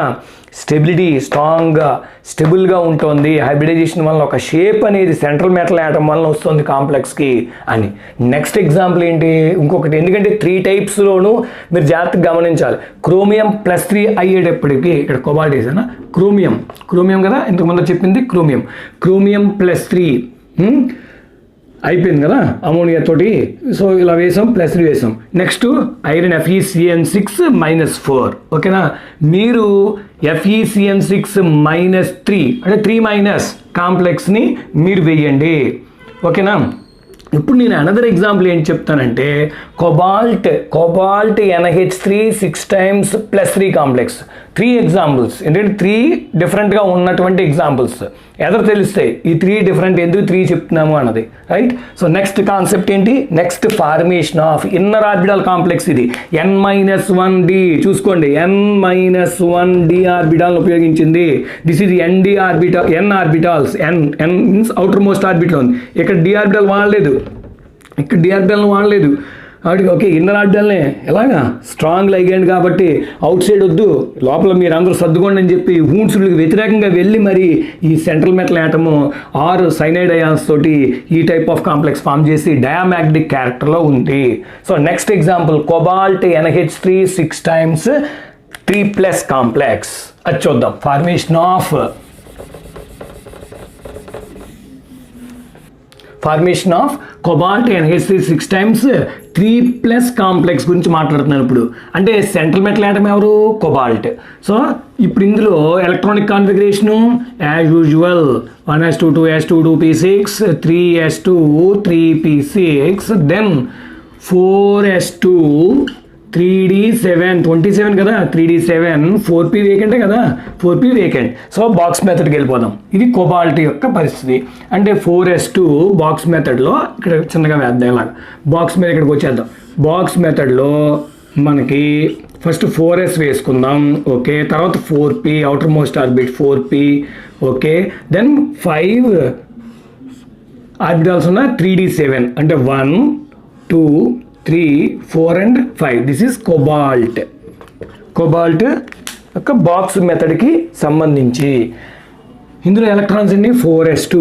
స్టెబిలిటీ స్ట్రాంగ్గా స్టెబుల్గా ఉంటుంది. హైబ్రిడైజేషన్ వలన ఒక షేప్ అనేది సెంట్రల్ మెటల్ యాటమ్ వలన వస్తుంది కాంప్లెక్స్కి అని. నెక్స్ట్ ఎగ్జాంపుల్ ఏంటి, ఇంకొకటి, ఎందుకంటే 3 టైప్స్లోనూ మీరు జాగ్రత్తగా గమనించాలి. క్రోమియం +3 అయ్యేటప్పటికి ఇక్కడ కోబాల్ట్ వేసానా, క్రోమియం కదా ఇంతకుముందు చెప్పింది, క్రోమియం +3 అయిపోయింది కదా అమోనియా తోటి. సో ఇలా వేసాం, +3 వేసాం. Next iron Fe(CN6-4). ఓకేనా, మీరు Fe(CN6-3) అంటే 3- కాంప్లెక్స్ని మీరు వేయండి. ఓకేనా, ఇప్పుడు నేను అనదర్ ఎగ్జాంపుల్ ఏం చెప్తానంటే cobalt NH3 6 times +3 complex. 3 examples, ఎందుకంటే 3 డిఫరెంట్గా ఉన్నటువంటి ఎగ్జాంపుల్స్ ఎదరు తెలుస్తాయి. ఈ 3 డిఫరెంట్ ఎందుకు 3 చెప్తున్నాము అన్నది, రైట్. సో నెక్స్ట్ కాన్సెప్ట్ ఏంటి, next formation of inner orbital complex. ఇది N-1d చూసుకోండి, N-1d ఆర్బిటాల్ ఉపయోగించింది. దిస్ ఇది ND orbital, N orbitals, N means outer most orbital ఉంది. ఇక్కడ D ఆర్బిటాల్ వాడలేదు, కాబట్టి ఓకే ఇన్నర్ ఆర్బిటాల్నే ఎలాగా స్ట్రాంగ్ లైగండ్ కాబట్టి అవుట్ సైడ్ వద్దు, లోపల మీరు అందరూ సర్దుకోండి అని చెప్పి హూన్స్ రూల్కి వ్యతిరేకంగా వెళ్ళి మరి ఈ central metal atom or cyanide ions తోటి ఈ టైప్ ఆఫ్ కాంప్లెక్స్ ఫామ్ చేసి డయామాగ్నెటిక్ క్యారెక్టర్లో ఉంది. So next example cobalt NH3 6 times 3+ complex. అది చూద్దాం. Formation of cobalt NH3 6 times 3+ complex గురించి మాట్లాడుతున్నాను ఇప్పుడు. అంటే సెంట్రల్ మెటల్ యాటమ్ ఎవరు, కోబాల్ట్. సో ఇప్పుడు ఇందులో electronic configuration as usual 1s2 2s2 2p6 3s2 3p6 then 4s2 3d7 27 కదా, 3d7 4p వేకెంటే కదా, 4p వేకెంట్. సో బాక్స్ మెథడ్కి వెళ్ళిపోదాం. ఇది కోబాల్ట్ యొక్క పరిస్థితి. అంటే 4s2 బాక్స్ మెథడ్లో ఇక్కడ చిన్నగా వేద్దాం, ఇలాగ బాక్స్ మీద ఇక్కడికి వచ్చేద్దాం. బాక్స్ మెథడ్లో మనకి ఫస్ట్ 4s వేసుకుందాం, ఓకే. తర్వాత 4p outermost orbit 4p, okay. Then 5 orbitals ఉన్న 3d7 అంటే 1 2 3, 4 and 5. This is cobalt. Cobalt యొక్క బాక్స్ మెథడ్కి సంబంధించి ఇందులో ఎలక్ట్రాన్స్ అన్ని 4s2.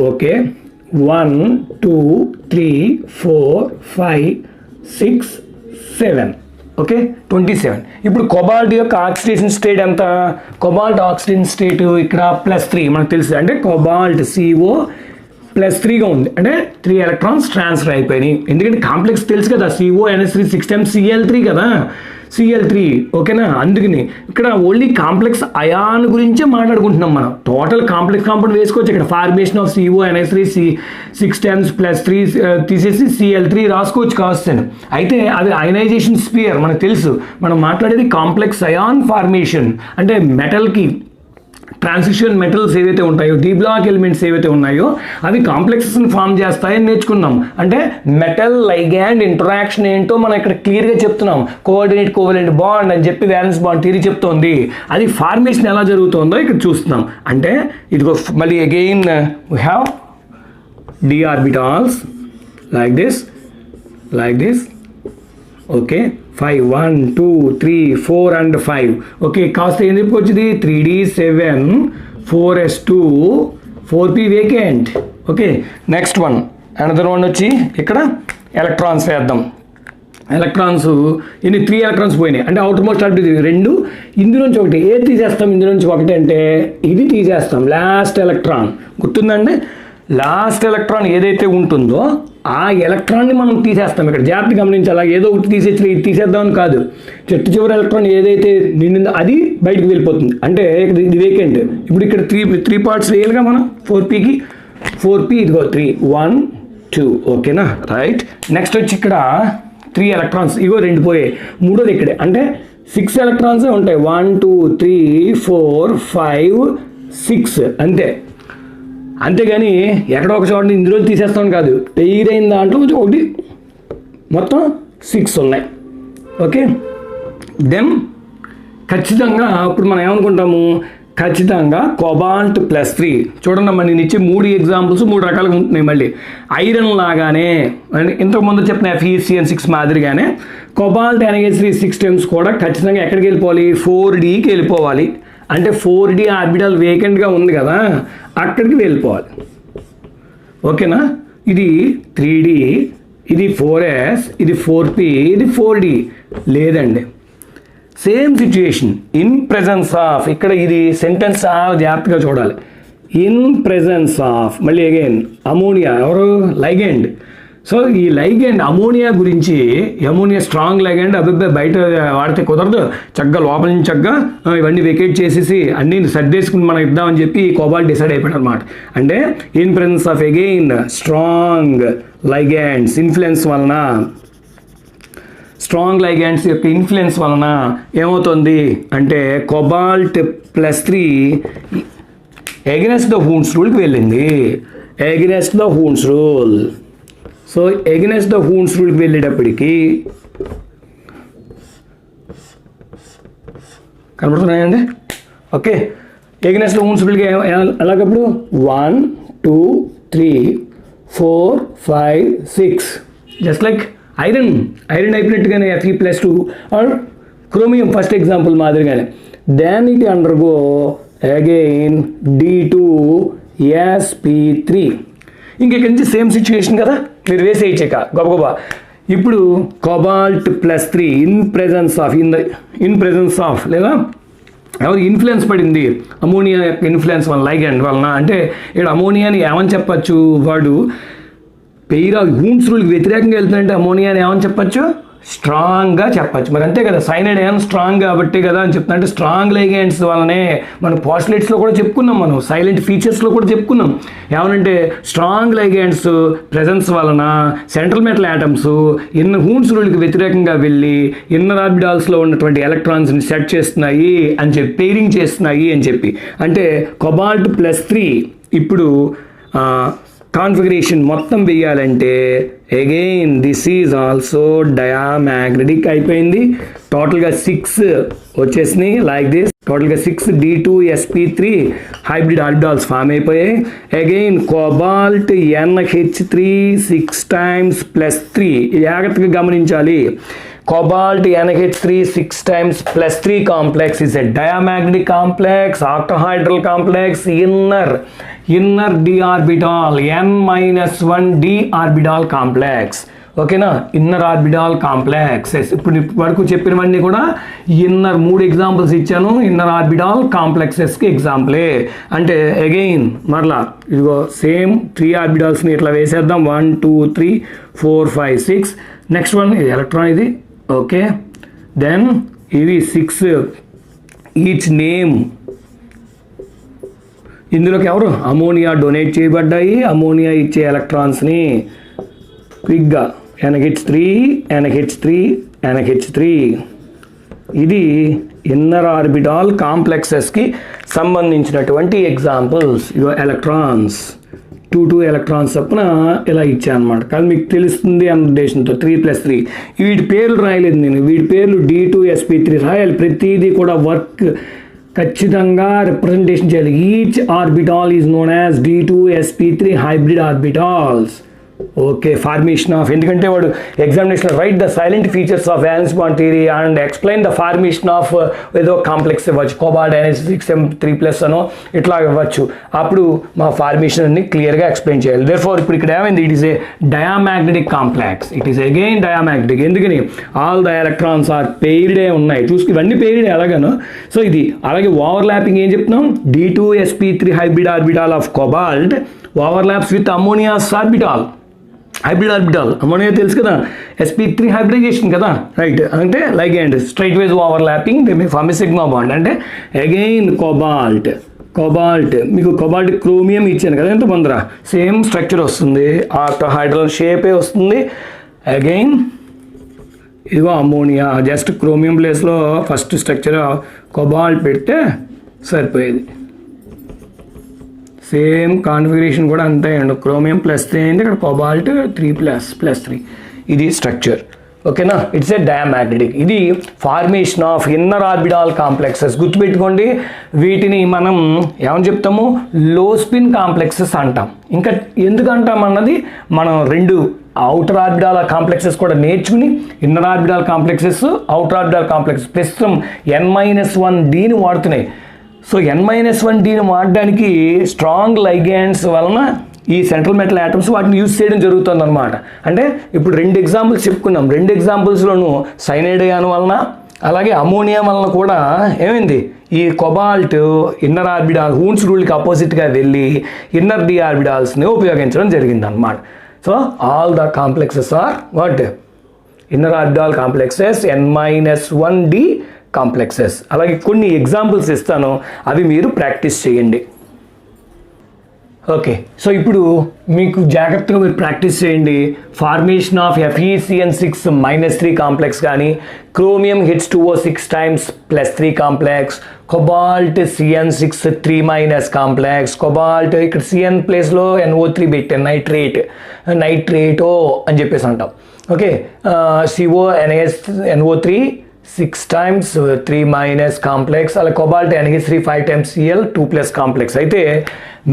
ఓకే, 1, 2, 3, 4, 5, 6, 7. ఓకే, 27. ఇప్పుడు కొబాల్ట్ యొక్క ఆక్సిడేషన్ స్టేట్ ఎంత? కొబాల్ట్ ఆక్సిడేషన్ స్టేట్ ఇక్కడ +3 మనకు తెలుసు. అంటే కొబాల్ట్ CO +3గా ఉంది, అంటే 3 ఎలక్ట్రాన్స్ ట్రాన్స్ఫర్ అయిపోయినాయి. ఎందుకంటే కాంప్లెక్స్ తెలుసు కదా, CONH3 6 times Cl3 కదా, Cl3. ఓకేనా? అందుకని ఇక్కడ ఓన్లీ కాంప్లెక్స్ అయాన్ గురించే మాట్లాడుకుంటున్నాం మనం. టోటల్ కాంప్లెక్స్ కాంపౌండ్ వేసుకోవచ్చు. ఇక్కడ ఫార్మేషన్ ఆఫ్ CONH3 6 times +3 తీసేసి Cl3 రాసుకోవచ్చు కావచ్చు. అయితే అది అయనైజేషన్ స్పియర్ మనకు తెలుసు. మనం మాట్లాడేది కాంప్లెక్స్ అయాన్ ఫార్మేషన్, అంటే మెటల్కి ట్రాన్సిషన్ మెటల్స్ ఏవైతే ఉంటాయో, డి బ్లాక్ ఎలిమెంట్స్ ఏవైతే ఉన్నాయో అవి కాంప్లెక్సెస్ని ఫామ్ చేస్తాయని నేర్చుకున్నాం. అంటే మెటల్ లైగాండ్ ఇంటరాక్షన్ ఏంటో మనం ఇక్కడ క్లియర్గా చెప్తున్నాం. కోఆర్డినేట్ కోవలెంట్ బాండ్ అని చెప్పి వ్యాలెన్స్ బాండ్ థియరీ చెప్తోంది. అది ఫార్మేషన్ ఎలా జరుగుతుందో ఇక్కడ చూస్తున్నాం. అంటే ఇదిగో మళ్ళీ again we have d orbitals like this. Okay, 5, 1, 2, 3, 4 and 5. Okay, కాస్త ఏం చెప్పుకొచ్చింది? 3d7, 4s2, 4p vacant. Okay, next one, another one వచ్చి ఇక్కడ ఎలక్ట్రాన్స్ వేద్దాం. ఎలక్ట్రాన్స్ ఇన్ని 3 ఎలక్ట్రాన్స్ పోయినాయి, అంటే అవుటర్ మోస్ట్ ఆర్బిట్ 2, ఇందులోంచి ఒకటి. ఏది తీసేస్తాం? ఇందులోంచి ఒకటి అంటే ఇది తీసేస్తాం. లాస్ట్ ఎలక్ట్రాన్ గుర్తుందండి? లాస్ట్ ఎలక్ట్రాన్ ఏదైతే ఉంటుందో ఆ ఎలక్ట్రాన్ని మనం తీసేస్తాం. ఇక్కడ జాగ్రత్త గమనించాలి. ఏదో ఒకటి తీసేసి ఇది తీసేద్దాం కాదు. చెట్టు చివరి ఎలక్ట్రాన్ ఏదైతే నిండిందో అది బయటకు వెళ్ళిపోతుంది. అంటే ఇది వేకెంట్. ఇప్పుడు ఇక్కడ త్రీ పార్ట్స్ వేయాలిగా మనం. 4p ఇదిగో 3, 1, 2. ఓకేనా? రైట్. నెక్స్ట్ వచ్చి ఇక్కడ 3 ఎలక్ట్రాన్స్, ఇగో 2 పోయాయి. మూడోది ఇక్కడే, అంటే 6 ఎలక్ట్రాన్సే ఉంటాయి. 1, 2, 3, 4, 5, 6 అంతే. అంతేగాని ఎక్కడో ఒక చోట ఇందులో తీసేస్తాం కాదు. పెయిర్ అయిన దాంట్లో ఒకటి మొత్తం 6 ఉన్నాయి. ఓకే, దెన్ ఖచ్చితంగా ఇప్పుడు మనం ఏమనుకుంటాము? ఖచ్చితంగా కొబాల్ట్ +3. చూడండి అమ్మా, నేను ఇచ్చే 3 ఎగ్జాంపుల్స్ 3 రకాలుగా ఉంటున్నాయి. మళ్ళీ ఐరన్ లాగానే ఇంతకుముందు చెప్పిన FeCN6 మాదిరిగానే కొబాల్ట్ NH3 6 times కూడా ఖచ్చితంగా ఎక్కడికి వెళ్ళిపోవాలి? 4Dకి వెళ్ళిపోవాలి. అంటే 4D ఆర్బిటల్ వేకెంట్గా ఉంది కదా, అక్కడికి వెళ్ళిపోవాలి. ఓకేనా? ఇది 3D, ఇది 4s, ఇది 4p, ఇది 4D. లేదండి, same situation. In presence of, ఇక్కడ ఇది సెంటెన్స్ జాగ్రత్తగా చూడాలి. ఇన్ ప్రెజెన్స్ ఆఫ్, మళ్ళీ అగైన్ అమోనియా, ఎవరు? లైగెండ్. సో ఈ లైగెండ్ అమోనియా గురించి, అమోనియా స్ట్రాంగ్ లైగెండ్, అభిప్రాయం బయట వాడితే కుదరదు. చక్కగా లోపల నుంచి చక్కగా ఇవన్నీ వెకేట్ చేసేసి అన్నీ సర్దేసుకుని మనం ఇద్దామని చెప్పి కోబాల్ట్ డిసైడ్ అయిపోయాడు అనమాట. అంటే in presence of again strong ligands influence వలన, స్ట్రాంగ్ లైగెండ్స్ యొక్క ఇన్ఫ్లుయెన్స్ వలన ఏమవుతుంది అంటే కొబాల్ట్ +3 ఎగెనెస్ట్ ద హూన్స్ రూల్కి వెళ్ళింది. Against the Hund's rule. So against the Hund's రూల్కి వెళ్ళేటప్పటికి కనబడుతున్నాయండి. ఓకే, ఎగెనెస్ట్ ద హూన్స్ రూల్కి ఎలాగప్పుడు 1, 2, 3, 4, 5, 6 జస్ట్ లైక్ ఐరన్ అయిపోయినట్టుగానే Fe+2 or chromium first example మాదిరిగానే. Then it undergo again D2sp3. ఇంకెక్కడి నుంచి సేమ్ సిచ్యువేషన్ కదా, మీరు వేసేయచ్చాక గబగబా. ఇప్పుడు కొబాల్ట్ +3 ఇన్ ప్రెజెన్స్ ఆఫ్ లేదా ఎవరు ఇన్ఫ్లుయెన్స్ పడింది? అమోనియా యొక్క ఇన్ఫ్లుయెన్స్ వల్ల, లైగెండ్ వలన. అంటే ఇక్కడ అమోనియాని ఏమని చెప్పచ్చు? వాడు పెయిర్ ఆఫ్ హూన్స్ రూల్కి వ్యతిరేకంగా వెళ్తుందంటే అమోనియాని ఏమని చెప్పచ్చు? స్ట్రాంగ్గా చెప్పచ్చు. మరి అంతే కదా, సైనైడ్ ఏమైనా స్ట్రాంగ్ కాబట్టి కదా అని చెప్తున్నా. అంటే స్ట్రాంగ్ లైగెండ్స్ వల్లనే మనం పాస్టులేట్స్లో కూడా చెప్పుకున్నాం, మనం సైలెంట్ ఫీచర్స్లో కూడా చెప్పుకున్నాం. ఏమనంటే స్ట్రాంగ్ లైగెండ్స్ ప్రెజెన్స్ వలన సెంట్రల్ మెటల్ యాటమ్స్ హూన్స్ రూల్కి వ్యతిరేకంగా వెళ్ళి ఇన్నర్ ఆర్బిటాల్స్లో ఉన్నటువంటి ఎలక్ట్రాన్స్ని సెట్ చేస్తున్నాయి అని చెప్పి, పెయిరింగ్ చేస్తున్నాయి అని చెప్పి. అంటే కొబాల్ట్ +3 ఇప్పుడు కాన్ఫిగరేషన్ మొత్తం వేయాలంటే again this is also diamagnetic అయిపోయింది. టోటల్గా 6 వచ్చేసినాయి లైక్ దిస్. టోటల్గా 6 D2sp3 హైబ్రిడ్ ఆర్బిటాల్స్ ఫామ్ అయిపోయాయి. Again cobalt NH3 6 times plus 3. జాగ్రత్తగా గమనించాలి. Cobalt NH3 6 times plus 3 complex is a diamagnetic complex, octahedral complex, inner d orbital, n-1 d orbital complex. ఓకేనా, inner orbital complexes. ఇప్పుడు వరకు చెప్పినవన్నీ కూడా inner 3 examples ఇచ్చాను. Inner orbital కాంప్లెక్సెస్కి ఎగ్జాంపులే. అంటే అగైన్ మరలా ఇదిగో సేమ్ 3 ఆర్బిటాల్స్ని ఇట్లా వేసేద్దాం. 1 2 3 4 5 6. నెక్స్ట్ వన్ ఇది ఎలక్ట్రాన్ ఇది. ఓకే, దెన్ ఇవి 6 ఈచ్ నేమ్. ఇందులోకి ఎవరు అమోనియా డొనేట్ చేయబడ్డాయి. అమోనియా ఇచ్చే ఎలక్ట్రాన్స్ని క్విక్గా NH3 NH3 NH3. ఇది ఇన్నర్ ఆర్బిటాల్ కాంప్లెక్సెస్కి సంబంధించినటువంటి ఎగ్జాంపుల్స్. ఇగో ఎలక్ట్రాన్స్ 2 ఎలక్ట్రాన్స్ చొప్పున ఇలా ఇచ్చాను అనమాట. కానీ మీకు తెలుస్తుంది అన్న ఉద్దేశంతో 3 + 3. వీటి పేర్లు రాయలేదు నేను. వీటి పేర్లు D2sp3 రాయాలి. ప్రతిదీ కూడా వర్క్ ఖచ్చితంగా రిప్రజెంటేషన్ చేయాలి. Each orbital is known as D2sp3 hybrid orbitals. Okay, formation of, ఎందుకంటే వాడు examination right the silent features of violence bond theory and explain the formation of ఏదో కాంప్లెక్స్ ఇవ్వచ్చు. కోబాల్ట్ NH6m3+ అనో ఇట్లా ఇవ్వచ్చు. అప్పుడు మా ఫార్మేషన్ అన్ని క్లియర్గా ఎక్స్ప్లెయిన్ చేయాలి. దేర్ఫోర్ ఇప్పుడు ఇక్కడ ఏమైంది, it is A diamagnetic complex. It is again diamagnetic. ఎందుకని, ఆల్ ద ఎలక్ట్రాన్స్ ఆర్ పెయిర్డే ఉన్నాయి. చూసుకు ఇవన్నీ పెయిర్డే ఎలాగను. సో ఇది అలాగే ఓవర్లాపింగ్ ఏం చెప్తున్నాం, D2sp3 hybrid orbital of cobalt overlaps with ammonia's orbital. Hybrid orbital ammonia తెలుసు కదా, sp3 హైబ్రిడైజేషన్ కదా, రైట్. అంటే like and straight ways overlapping they may form a sigma bond. అంటే అగైన్ కోబాల్ట్ మీకు కోబాల్ట్ క్రోమియం ఇచ్చాను కదా, ఎంత పొందరా సేమ్ స్ట్రక్చర్ వస్తుంది, ఆక్టాహైడ్రల్ షేపే వస్తుంది. అగైన్ ఇదిగో అమోనియా, జస్ట్ క్రోమియం ప్లేస్లో ఫస్ట్ స్ట్రక్చర్ కోబాల్ట్ పెడితే సరిపోయేది. సేమ్ కాన్ఫిగరేషన్ కూడా అంతే అండి. క్రోమియం +3 అయింది, ఇక్కడ కోబాల్ట్ 3+3. ఇది స్ట్రక్చర్. ఓకేనా, ఇట్స్ ఏ డయామాగ్నెటిక్. ఇది formation of inner orbital complexes. గుర్తుపెట్టుకోండి, వీటిని మనం ఏమని చెప్తాము, లో స్పిన్ కాంప్లెక్సెస్ అంటాం. ఇంకా ఎందుకు అంటాం అన్నది మనం 2 అవుటర్ ఆర్బిటాల్ కాంప్లెక్సెస్ కూడా నేర్చుకుని, inner orbital complexes, outer orbital complexes ప్రస్తుతం n-1dని వాడుతున్నాయి. సో n-1dని వాడడానికి స్ట్రాంగ్ లైగెండ్స్ వలన ఈ సెంట్రల్ మెటల్ యాటమ్స్ వాటిని యూజ్ చేయడం జరుగుతుంది అనమాట. అంటే ఇప్పుడు 2 ఎగ్జాంపుల్స్ చెప్పుకున్నాం. 2 ఎగ్జాంపుల్స్లోనూ సైనైడ్ అయాన్ వలన అలాగే అమోనియా వలన కూడా ఏమైంది, ఈ కోబాల్ట్ ఇన్నర్ ఆర్బిటాల్ హూన్స్ రూల్కి అపోజిట్గా వెళ్ళి ఇన్నర్ డి ఆర్బిటాల్స్ని ఉపయోగించడం జరిగింది అనమాట. So all the complexes are what, inner orbital complexes, n-1d complexes. అలాగే కొన్ని ఎగ్జాంపుల్స్ ఇస్తాను, అవి మీరు ప్రాక్టీస్ చేయండి. ఓకే, సో ఇప్పుడు మీకు జాగ్రత్తగా మీరు ప్రాక్టీస్ చేయండి. ఫార్మేషన్ ఆఫ్ FeCN6-3 కాంప్లెక్స్ కానీ, chromium H2O6 times +3 complex, cobalt CN6 3- complex, cobalt ఇక్కడ CN ప్లేస్లో NO3 పెట్టాను, నైట్రేటో అని చెప్పేసి అంటాం. ఓకే, CONO3 6 times 3- కాంప్లెక్స్, అలా cobalt NH3 5 times Cl 2+ complex. అయితే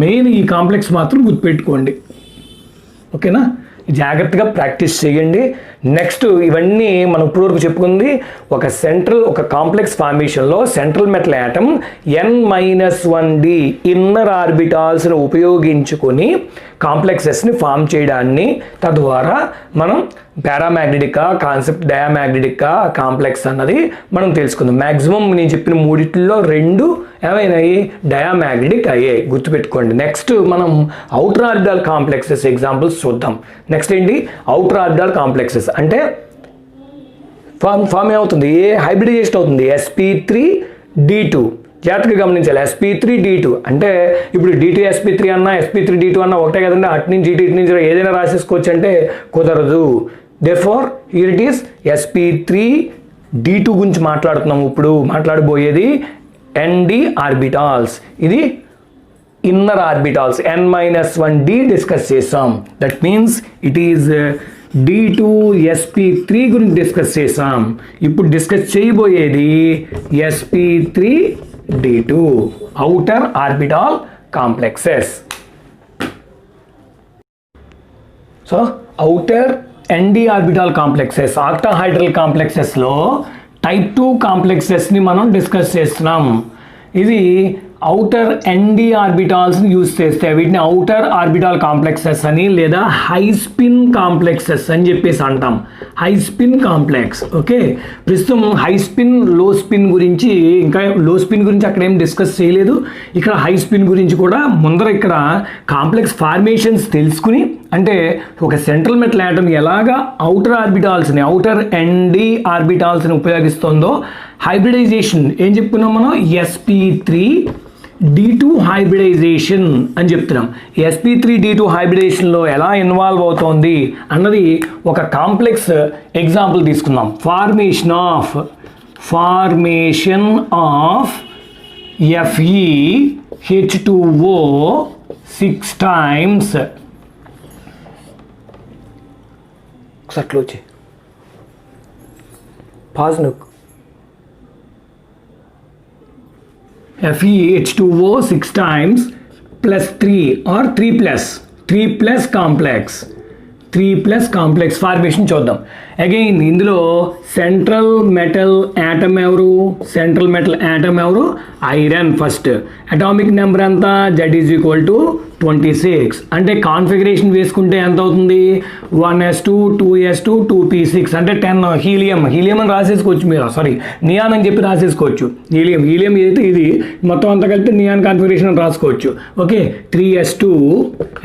మెయిన్ ఈ కాంప్లెక్స్ మాత్రం గుర్తుపెట్టుకోండి. ఓకేనా, జాగ్రత్తగా ప్రాక్టీస్ చేయండి. నెక్స్ట్ ఇవన్నీ మనం ఇప్పటివరకు చెప్పుకుంది ఒక కాంప్లెక్స్ ఫార్మేషన్లో central metal atom n-1d inner ఆర్బిటాల్స్ని ఉపయోగించుకొని కాంప్లెక్సెస్ని ఫామ్ చేయడాన్ని, తద్వారా మనం పారామాగ్నెటికా కాన్సెప్ట్ డయామాగ్నెటికా కాంప్లెక్స్ అన్నది మనం తెలుసుకుందాం. మ్యాక్సిమం నేను చెప్పిన 3లో 2 ఏమైనాయి, డయామాగ్నెటిక్ అయ్యాయి. గుర్తుపెట్టుకోండి. నెక్స్ట్ మనం అవుటర్ ఆర్బిటాల్ కాంప్లెక్సెస్ ఎగ్జాంపుల్స్ చూద్దాం. నెక్స్ట్ ఏంటి, అవుటర్ ఆర్బిటాల్ కాంప్లెక్సెస్ అంటే ఫామ్ ఏమవుతుంది, ఏ హైబ్రిడైజేషన్ అవుతుంది, sp3d2. జాగ్రత్తగా గమనించాలి, sp3d2 అంటే ఇప్పుడు D2sp3 అన్నా sp3d2 అన్నా ఒకటే కదండి. అటు నుంచి ఇటు నుంచి ఏదైనా రాసేసుకోవచ్చు అంటే కుదరదు. Therefore here it is sp3d2 గురించి మాట్లాడుతున్నాము. ఇప్పుడు మాట్లాడబోయేది nd ఆర్బిటాల్స్. ఇది ఇన్నర్ ఆర్బిటాల్స్ n-1d డిస్కస్ చేసాం. That means it is D2sp3 గురించి డిస్కస్ చేసాం. ఇప్పుడు డిస్కస్ చేయబోయేది sp3d2 outer orbital complexes. So outer ND orbital complexes, octahedral కాంప్లెక్సెస్లో టైప్ 2 కాంప్లెక్సెస్ని మనం డిస్కస్ చేస్తున్నాం. ఇది అవుటర్ ND ఆర్బిటాల్స్ని యూజ్ చేస్తే వీటిని అవుటర్ ఆర్బిటాల్ కాంప్లెక్సెస్ అని లేదా హై స్పిన్ కాంప్లెక్సెస్ అని చెప్పేసి అంటాం. High spin complex. ఓకే, ప్రస్తుతం హై స్పిన్ లో స్పిన్ గురించి, ఇంకా లో స్పిన్ గురించి అక్కడ ఏం డిస్కస్ చేయలేదు. ఇక్కడ హై స్పిన్ గురించి కూడా ముందర ఇక్కడ కాంప్లెక్స్ ఫార్మేషన్స్ తెలుసుకుని, అంటే ఒక సెంట్రల్ మెటల్ ఆటమ్ ఎలాగా అవుటర్ ఆర్బిటాల్స్ని, అవుటర్ ND ఆర్బిటాల్స్ని ఉపయోగిస్తుందో హైబ్రిడైజేషన్ ఏం చెప్పుకున్నాం మనం, sp3d2 హైబ్రిడైజేషన్ అని చెప్తున్నాం. sp3d2 హైబ్రిడైజేషన్లో ఎలా ఇన్వాల్వ్ అవుతోంది అన్నది ఒక కాంప్లెక్స్ ఎగ్జాంపుల్ తీసుకుందాం. Formation of FeH2O 6 times. ఒకసారి క్లోజ్ చేయి, పాజ్ నొక్కు. FeH2O 6 times plus 3 or 3 plus complex formation చూద్దాం. అగైన్ ఇందులో సెంట్రల్ మెటల్ యాటమ్ ఎవరు, ఐరన్. ఫస్ట్ అటామిక్ నెంబర్ ఎంత, Z=26. అంటే కాన్ఫిగరేషన్ వేసుకుంటే ఎంత అవుతుంది, 1s2 2s2 2p6 అంటే 10. హీలియం అని రాసేసుకోవచ్చు మీరు, సారీ నియాన్ అని చెప్పి రాసేసుకోవచ్చు. హీలియం ఏదైతే ఇది మొత్తం అంతా కలిపి నియాన్ కాన్ఫిగరేషన్ అని రాసుకోవచ్చు. ఓకే, 3s2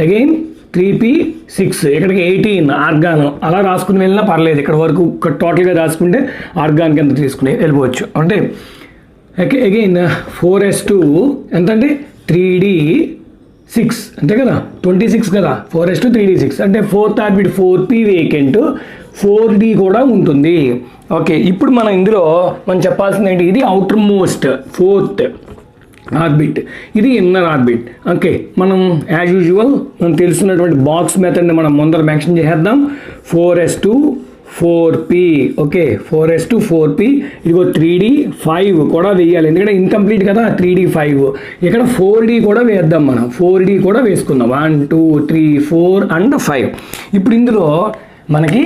అగైన్ 3p6 ఇక్కడికి 18 ఆర్గాన్. అలా రాసుకుని వెళ్ళినా పర్లేదు, ఇక్కడ వరకు టోటల్గా రాసుకుంటే ఆర్గాన్ కింద తీసుకుని వెళ్ళిపోవచ్చు. అంటే అగైన్ 4s2 ఎంతంటే 3d6 అంతే కదా, 26 కదా, 4s2 3d6 అంటే fourth orbit 4p vacant, 4d కూడా ఉంటుంది. ఓకే, ఇప్పుడు మనం ఇందులో మనం చెప్పాల్సింది ఏంటి, ఇది అవుటర్ మోస్ట్ ఫోర్త్ ఆర్బిట్, ఇది ఇన్నర్ ఆర్బిట్. ఓకే, మనం యాజ్ యూజువల్ మనం తెలుసున్నటువంటి బాక్స్ మెథడ్ని మనం ముందర మెన్షన్ చేద్దాం. 4s2 4p. Okay, 4s2 4p. ఇదిగో 3d5 కూడా వేయాలి, ఎందుకంటే ఇన్కంప్లీట్ కదా 3d5. ఇక్కడ 4d కూడా వేద్దాం, మనం 4d కూడా వేసుకుందాం. 1 2 3 4 and 5. ఇప్పుడు ఇందులో మనకి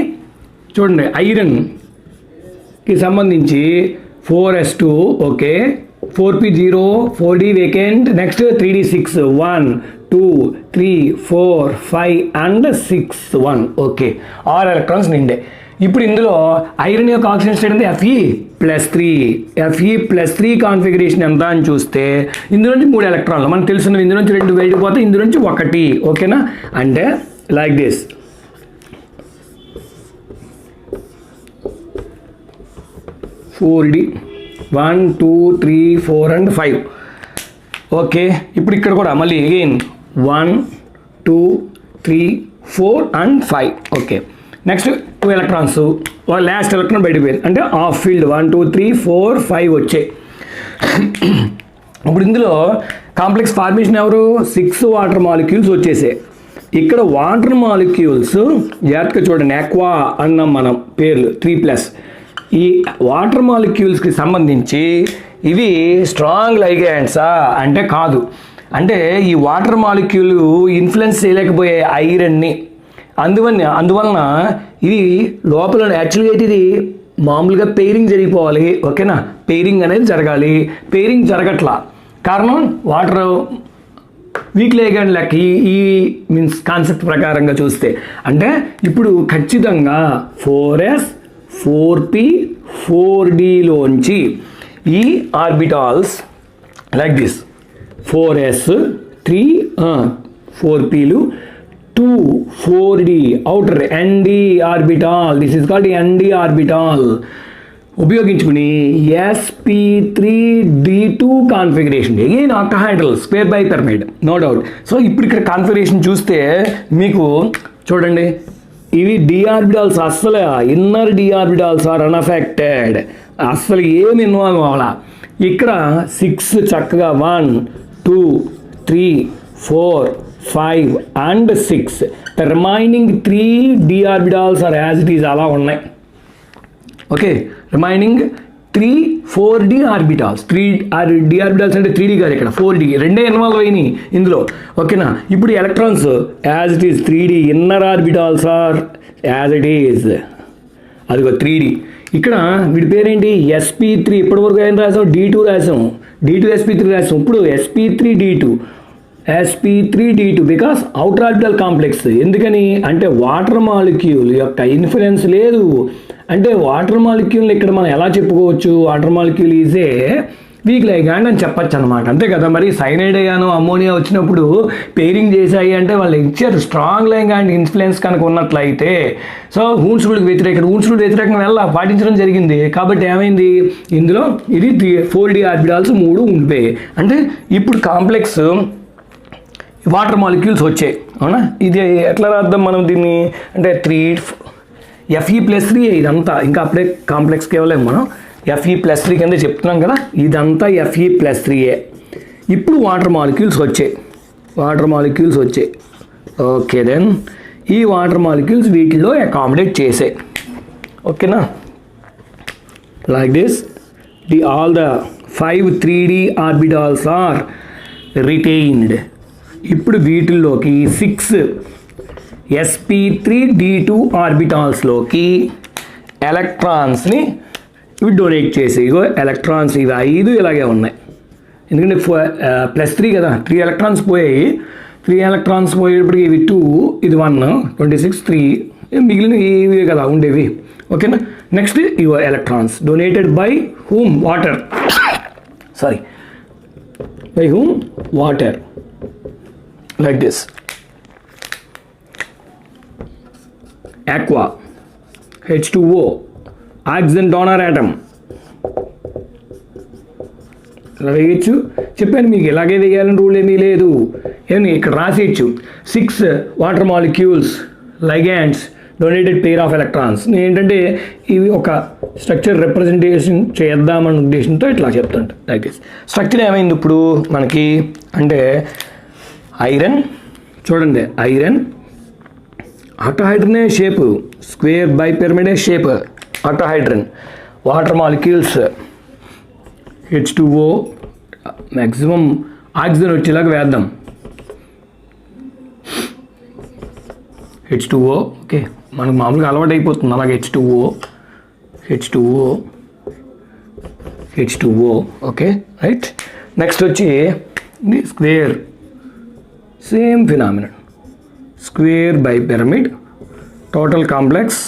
చూడండి ఐరన్కి సంబంధించి 4s2 okay, 4p 0, 4d vacant, next 3d6 1 2 3 4 5 and 6 1. Okay, 6 electrons నిండే. ఇప్పుడు ఇందులో ఐరన్ యొక్క ఆక్సిజన్ స్టేట్ అంటే Fe+3 కాన్ఫిగరేషన్ ఎంత అని చూస్తే ఇందులో నుంచి 3 ఎలక్ట్రాన్లు మనకు తెలుసున్నవి, ఇందులో నుంచి 2 బయటకు పోతే ఇందులో నుంచి 1. ఓకేనా, అంటే like this 4d 1 2 3 4 and 5. Okay, ఇప్పుడు ఇక్కడ కూడా మళ్ళీ again 1 2 3 4 and 5. Okay, next 2 electrons, last electron బయటకు పోయింది అంటే ఆఫ్ ఫీల్డ్ 1 2 3 4 5 వచ్చాయి. ఇప్పుడు ఇందులో కాంప్లెక్స్ ఫార్మేషన్ ఎవరు, 6 వాటర్ మాలిక్యూల్స్ వచ్చేసాయి. ఇక్కడ వాటర్ మాలిక్యూల్స్ జాగ్రత్తగా చూడండి, ఆక్వా అన్నాం మనం పేర్లు 3+. ఈ వాటర్ మాలిక్యూల్స్కి సంబంధించి ఇవి స్ట్రాంగ్ లైగెండ్సా అంటే కాదు. అంటే ఈ వాటర్ మాలిక్యూల్ ఇన్ఫ్లుయెన్స్ చేయలేకపోయే ఐరన్ని, అందువలన ఇది లోపల యాక్చువల్గా ఇది మామూలుగా పెయిరింగ్ జరిగిపోవాలి. ఓకేనా, పెయిరింగ్ అనేది జరగాలి, పెయిరింగ్ జరగట్లా. కారణం వాటర్ వీక్ లైగెండ్ లెక్క ఈ మీన్స్ కాన్సెప్ట్ ప్రకారంగా చూస్తే. అంటే ఇప్పుడు ఖచ్చితంగా 4s 4p 4dలోంచి ఈ ఆర్బిటాల్స్ లైక్ దిస్ 4s 3 4pలు 2 4d outer ND orbital, this is called ND orbital ఉపయోగించుకుని sp3d2 configuration, again octahedral square bipyramid no doubt. So ఇప్పుడు ఇక్కడ కాన్ఫిగరేషన్ చూస్తే మీకు చూడండి, ఇవి డి ఆర్బిటాల్స్ అస్సలు inner d orbitals are unaffected, అస్సలు ఏమి ఇన్వాల్వ్ అవ్వాలా. ఇక్కడ 6 చక్కగా 1 2 3 4, 5 and 6. The remaining 3 d orbitals are as it is అలా ఉన్నాయి. Okay, remaining 3 4d orbitals. 3d orbitals అంటే 3d కాదు, ఇక్కడ 4d రెండే ఇన్వాల్వ్ అయినాయి ఇందులో. ఓకేనా, ఇప్పుడు electrons as it is 3d, inner orbitals are as it is, అదిగో 3d. ఇక్కడ వీడి పేరేంటి sp3. ఇప్పటివరకు ఏం రాసాం, d2 రాసాం, d2 sp3 రాసాం. ఇప్పుడు sp3d2 because outer orbital complex. ఎందుకని అంటే వాటర్ మాలిక్యూల్ యొక్క ఇన్ఫ్లుయెన్స్ లేదు. అంటే వాటర్ మాలిక్యూల్ని ఇక్కడ మనం ఎలా చెప్పుకోవచ్చు, water molecule is a week ligand అని చెప్పచ్చు అనమాట. అంతే కదా, మరి సైనైడ్ అయ్యాను అమ్మోనియా వచ్చినప్పుడు పెయిరింగ్ చేశాయి అంటే వాళ్ళు ఇచ్చారు స్ట్రాంగ్ లైగాండ్ ఇన్ఫ్లుయెన్స్ కనుక ఉన్నట్లయితే. సో హూన్స్ రూల్కి వ్యతిరేకంగా పాటించడం జరిగింది. కాబట్టి ఏమైంది, ఇందులో ఇది 4d ఆర్బిటాల్స్ 3 ఉండిపోయాయి. అంటే ఇప్పుడు కాంప్లెక్స్ వాటర్ మాలిక్యూల్స్ వచ్చాయి. అవునా, ఇది ఎట్లా రాద్దాం మనం దీన్ని అంటే 3 Fe+3 ఇదంతా. ఇంకా అప్పుడే కాంప్లెక్స్కి ఇవ్వలేము మనం, Fe+3 కింద చెప్తున్నాం కదా, ఇదంతా Fe+3. ఇప్పుడు వాటర్ మాలిక్యూల్స్ వచ్చాయి. ఓకే, దెన్ ఈ వాటర్ మాలిక్యూల్స్ వీటిలో అకామిడేట్ చేసాయి. ఓకేనా, like this all the 5 3d orbitals are retained. ఇప్పుడు వీటిల్లోకి 6 sp3d2 ఆర్బిటాల్స్లోకి ఎలక్ట్రాన్స్ని ఇవి డొనేట్ చేసి, ఇగో ఎలక్ట్రాన్స్ ఇవి 5 ఇలాగే ఉన్నాయి. ఎందుకంటే +3 కదా, 3 ఎలక్ట్రాన్స్ పోయాయి. 3 ఎలక్ట్రాన్స్ పోయేటప్పటికి ఇవి 2, ఇది 1, 26, 3 మిగిలిన ఇవే కదా ఉండేవి. ఓకేనా, నెక్స్ట్ ఇవో electrons donated by whom water, like this. Aqua, H2O, oxygen donor atom. ఇలా వేయచ్చు, చెప్పాను మీకు ఇలాగే వేయాలని రూల్ ఏమీ లేదు. ఏమి ఇక్కడ రాసేయచ్చు 6 water molecules ligands donated pair of electrons. ఏంటంటే ఇవి ఒక స్ట్రక్చర్ రిప్రజెంటేషన్ చేద్దామన్న ఉద్దేశంతో ఇట్లా చెప్తుంటా. లైక్ దిస్ స్ట్రక్చర్ ఏమైంది ఇప్పుడు మనకి అంటే ఐరన్, చూడండి ఐరన్ ఆక్టాహైడ్రనే షేప్, స్క్వేర్ బైపిరమిడే shape octahedron. Water molecules H2O, maximum oxygen వచ్చేలాగా వేద్దాం. H2O, ఓకే, మనకు మామూలుగా అలవాటు అయిపోతుంది అలాగే. H2O, okay, right. నెక్స్ట్ వచ్చి square, same phenomenon, square bipyramid, total complex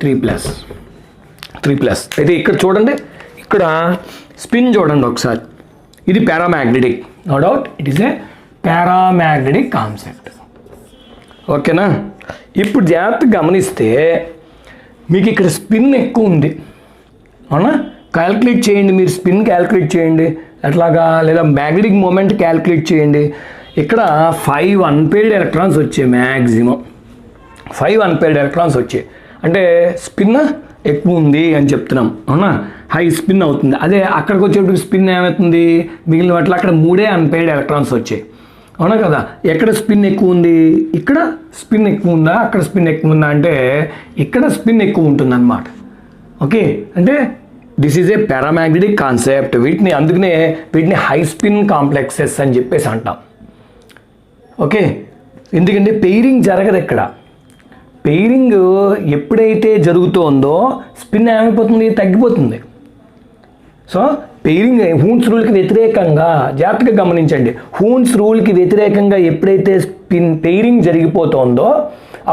3+. అయితే ఇక్కడ చూడండి, ఇక్కడ స్పిన్ చూడండి ఒకసారి, ఇది paramagnetic, no doubt it is a paramagnetic concept. ఓకేనా, ఇప్పుడు జాగ్రత్తగా గమనిస్తే మీకు ఇక్కడ స్పిన్ ఎక్కువ ఉంది. అవునా, క్యాల్కులేట్ చేయండి, మీరు స్పిన్ క్యాల్కులేట్ చేయండి ఎట్లాగా, లేదా మ్యాగ్నెటిక్ మూమెంట్ క్యాల్కులేట్ చేయండి. ఇక్కడ 5 అన్పెయిర్డ్ ఎలక్ట్రాన్స్ వచ్చాయి, మ్యాక్సిమం 5 అన్పెయిర్డ్ ఎలక్ట్రాన్స్ వచ్చాయి. అంటే స్పిన్ ఎక్కువ ఉంది అని చెప్తున్నాం. అవునా, హై స్పిన్ అవుతుంది. అదే అక్కడికి వచ్చేటప్పుడు స్పిన్ ఏమవుతుంది, మిగిలిన వాటిలో అక్కడ 3 అన్పెయిర్డ్ ఎలక్ట్రాన్స్ వచ్చాయి. అవునా కదా, ఎక్కడ స్పిన్ ఎక్కువ ఉంది, ఇక్కడ స్పిన్ ఎక్కువ ఉందా, అక్కడ స్పిన్ ఎక్కువ ఉందా అంటే ఇక్కడ స్పిన్ ఎక్కువ ఉంటుంది అన్నమాట. ఓకే, అంటే this is a paramagnetic concept. అందుకనే వీటిని హై స్పిన్ కాంప్లెక్సెస్ అని చెప్పేసి అంటాం. ఓకే, ఎందుకంటే పెయిరింగ్ జరగదు ఇక్కడ. పెయిరింగ్ ఎప్పుడైతే జరుగుతుందో స్పిన్ ఏమైపోతుంది, తగ్గిపోతుంది. సో పెయిరింగ్ హూన్స్ రూల్కి వ్యతిరేకంగా, జాగ్రత్తగా గమనించండి, హూన్స్ రూల్కి వ్యతిరేకంగా ఎప్పుడైతే పెయిరింగ్ జరిగిపోతుందో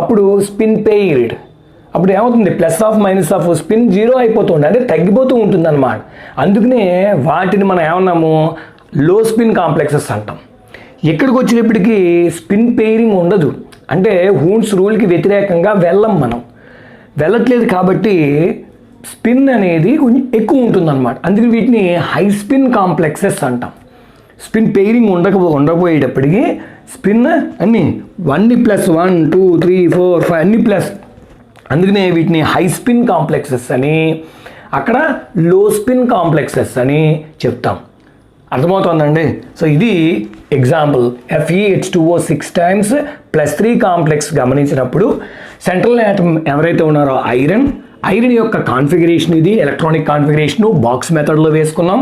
అప్పుడు స్పిన్ పెయిర్డ్, అప్పుడు ఏమవుతుంది, +- స్పిన్ 0 అయిపోతుంది, అంటే తగ్గిపోతూ ఉంటుంది అన్నమాట. అందుకనే వాటిని మనం ఏమన్నాము, లో స్పిన్ కాంప్లెక్సెస్ అంటాం. ఇక్కడికి వచ్చేటప్పటికి స్పిన్ పెయిరింగ్ ఉండదు, అంటే హూన్స్ రూల్కి వ్యతిరేకంగా వెళ్ళట్లేదు కాబట్టి స్పిన్ అనేది కొంచెం ఎక్కువ ఉంటుందన్నమాట. అందుకే వీటిని హై స్పిన్ కాంప్లెక్సెస్ అంటాం. స్పిన్ పెయిరింగ్ ఉండకపోయేటప్పటికీ స్పిన్ అన్నీ 1 + 1 2 3 4 5 అన్ని ప్లస్. అందుకనే వీటిని హై స్పిన్ కాంప్లెక్సెస్ అని, అక్కడ లో స్పిన్ కాంప్లెక్సెస్ అని చెప్తాం. అర్థమవుతుందండి. సో ఇది ఎగ్జాంపుల్. FeH2O 6 times +3 కాంప్లెక్స్ గమనించినప్పుడు సెంట్రల్ ఆటమ్ ఎవరైతే ఉన్నారో ఐరన్ యొక్క కాన్ఫిగరేషన్ ఇది, ఎలక్ట్రానిక్ కాన్ఫిగరేషన్ బాక్స్ మెథడ్లో వేసుకున్నాం.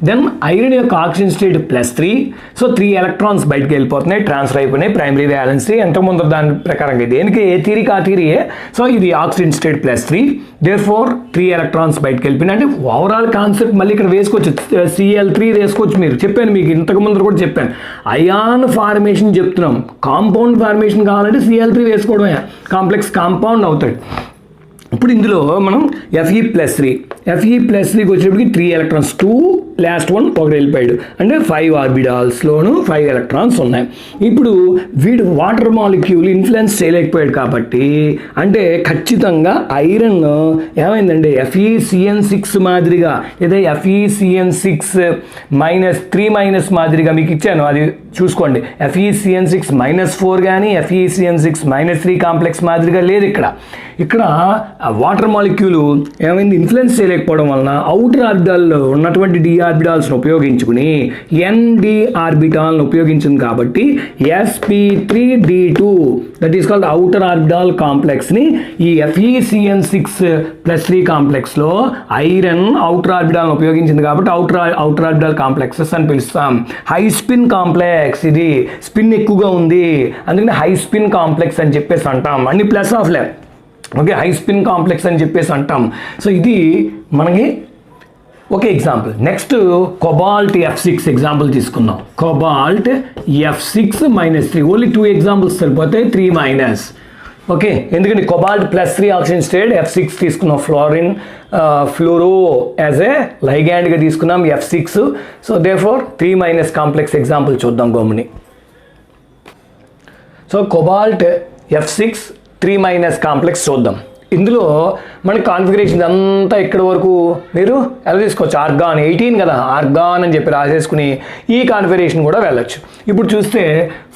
దెన్ ఐరన్ యొక్క ఆక్సిజన్ స్టేట్ +3. సో 3 ఎలక్ట్రాన్స్ బయటకు వెళ్ళిపోతున్నాయి, ట్రాన్స్ఫర్ అయిపోయినాయి. ప్రైమరీ వ్యాలెన్సీ ఎంతకుముందు దాని ప్రకారంగా దేనికి ఏ థియరీకి ఆ థియరీయే. సో ఇది ఆక్సిజన్ స్టేట్ +3, దేర్ఫోర్ 3 ఎలక్ట్రాన్స్ బయటకు వెళ్ళిపోయినాయి. అంటే ఓవరాల్ కాన్సెప్ట్ మళ్ళీ ఇక్కడ వేసుకోవచ్చు, Cl3 వేసుకోవచ్చు. మీరు చెప్పాను మీకు ఇంతకు ముందు కూడా చెప్పాను, అయాన్ ఫార్మేషన్ చెప్తున్నాం. కాంపౌండ్ ఫార్మేషన్ కావాలంటే Cl3 వేసుకోవడమే, కాంప్లెక్స్ కాంపౌండ్ అవుతాడు. ఇప్పుడు ఇందులో మనం Fe+3కి వచ్చేప్పటికి 3 ఎలక్ట్రాన్స్, 2 లాస్ట్ వన్ ఒకటి వెళ్ళిపోయాడు, అంటే 5 ఆర్బిటాల్స్లోను 5 ఎలక్ట్రాన్స్ ఉన్నాయి. ఇప్పుడు వీడు వాటర్ మాలిక్యూల్ ఇన్ఫ్లుయెన్స్ చేయలేకపోయాడు కాబట్టి, అంటే ఖచ్చితంగా ఐరన్ ఏమైందండి FeCN6 మాదిరిగా, లేదా FeCN6 -3 మాదిరిగా మీకు ఇచ్చాను, అది చూసుకోండి. FeCN6 -4 కానీ FeCN6 -3 కాంప్లెక్స్ మాదిరిగా లేదు. ఇక్కడ వాటర్ మాలిక్యూల్ ఏమైంది, ఇన్ఫ్లుయెన్స్ చేయలేకపోవడం వలన అవుటర్ ఆర్బిటాల్లో ఉన్నటువంటి డి ఆర్బిటాల్స్ను ఉపయోగించుకుని ND ఆర్బిటాల్ను ఉపయోగించింది కాబట్టి sp3d2 that is called outer orbital కాంప్లెక్స్ని ఈ FeCN6+3 కాంప్లెక్స్లో ఐరన్ అవుటర్ ఆర్బిటాల్ను ఉపయోగించింది కాబట్టి అవుటర్ ఆర్బిటాల్ కాంప్లెక్సెస్ అని పిలుస్తాం. హై స్పిన్ కాంప్లెక్స్, ఇది స్పిన్ ఎక్కువగా ఉంది అందుకని హై స్పిన్ కాంప్లెక్స్ అని చెప్పేసి అంటాం. అన్ని ప్లస్ ఆఫ్ లే, ఓకే, హై స్పిన్ కాంప్లెక్స్ అని చెప్పేసి అంటాం. సో ఇది మనకి ఒక example. Next cobalt F6 example తీసుకుందాం. కోబాల్ట్ F6 -3, ఓన్లీ 2 ఎగ్జాంపుల్స్ సరిపోతాయి, 3-. ఓకే, ఎందుకంటే కోబాల్ట్ +3 ఆక్సిజన్ స్టేట్ F6 తీసుకున్నాం. ఫ్లోరో యాజ్ ఏ లైగాండ్గా తీసుకున్నాం F6. So therefore 3- complex example చూద్దాం గమ్ముని. సో కోబాల్ట్ F6 3- కాంప్లెక్స్ చూద్దాం. ఇందులో మన కాన్ఫిగరేషన్ అంతా ఇక్కడ వరకు మీరు ఎలా తీసుకోవచ్చు, ఆర్గాన్ 18 కదా, ఆర్గాన్ అని చెప్పి రాసేసుకుని ఈ కాన్ఫిగరేషన్ కూడా వెళ్ళచ్చు. ఇప్పుడు చూస్తే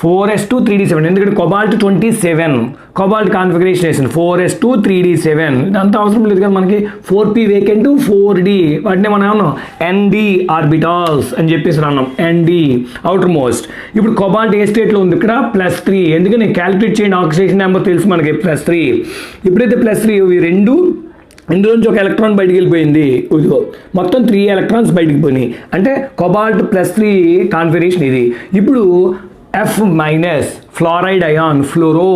4s2 3d7, ఎందుకంటే కోబాల్ట్ 27 కోబాల్ట్ కాన్ఫిగరేషన్ వేసింది 4s2 3d7, ఇదంతా అవసరం లేదు కదా మనకి. 4p వేకెంట్ 4d, వాటిని మనం ఏమన్నాం ND ఆర్బిటాల్స్ అని చెప్పేసి అన్నాం, ND అవుటర్ మోస్ట్. ఇప్పుడు కోబాల్ట్ ఏ స్టేట్లో ఉంది, ఇక్కడ +3, ఎందుకని క్యాలిక్యులేట్ చేయండి, ఆక్సిడేషన్ నెంబర్ తెలుసు మనకి +3. ఇప్పుడైతే +3 ఇవి రెండు, ఇందులోంచి ఒక ఎలక్ట్రాన్ బయటికి వెళ్ళిపోయింది, ఇదిగో మొత్తం 3 ఎలక్ట్రాన్స్ బయటికి పోయినాయి, అంటే కోబాల్ట్ +3 కాన్ఫిగరేషన్ ఇది. ఇప్పుడు F- ఫ్లోరైడ్ అయాన్ ఫ్లోరో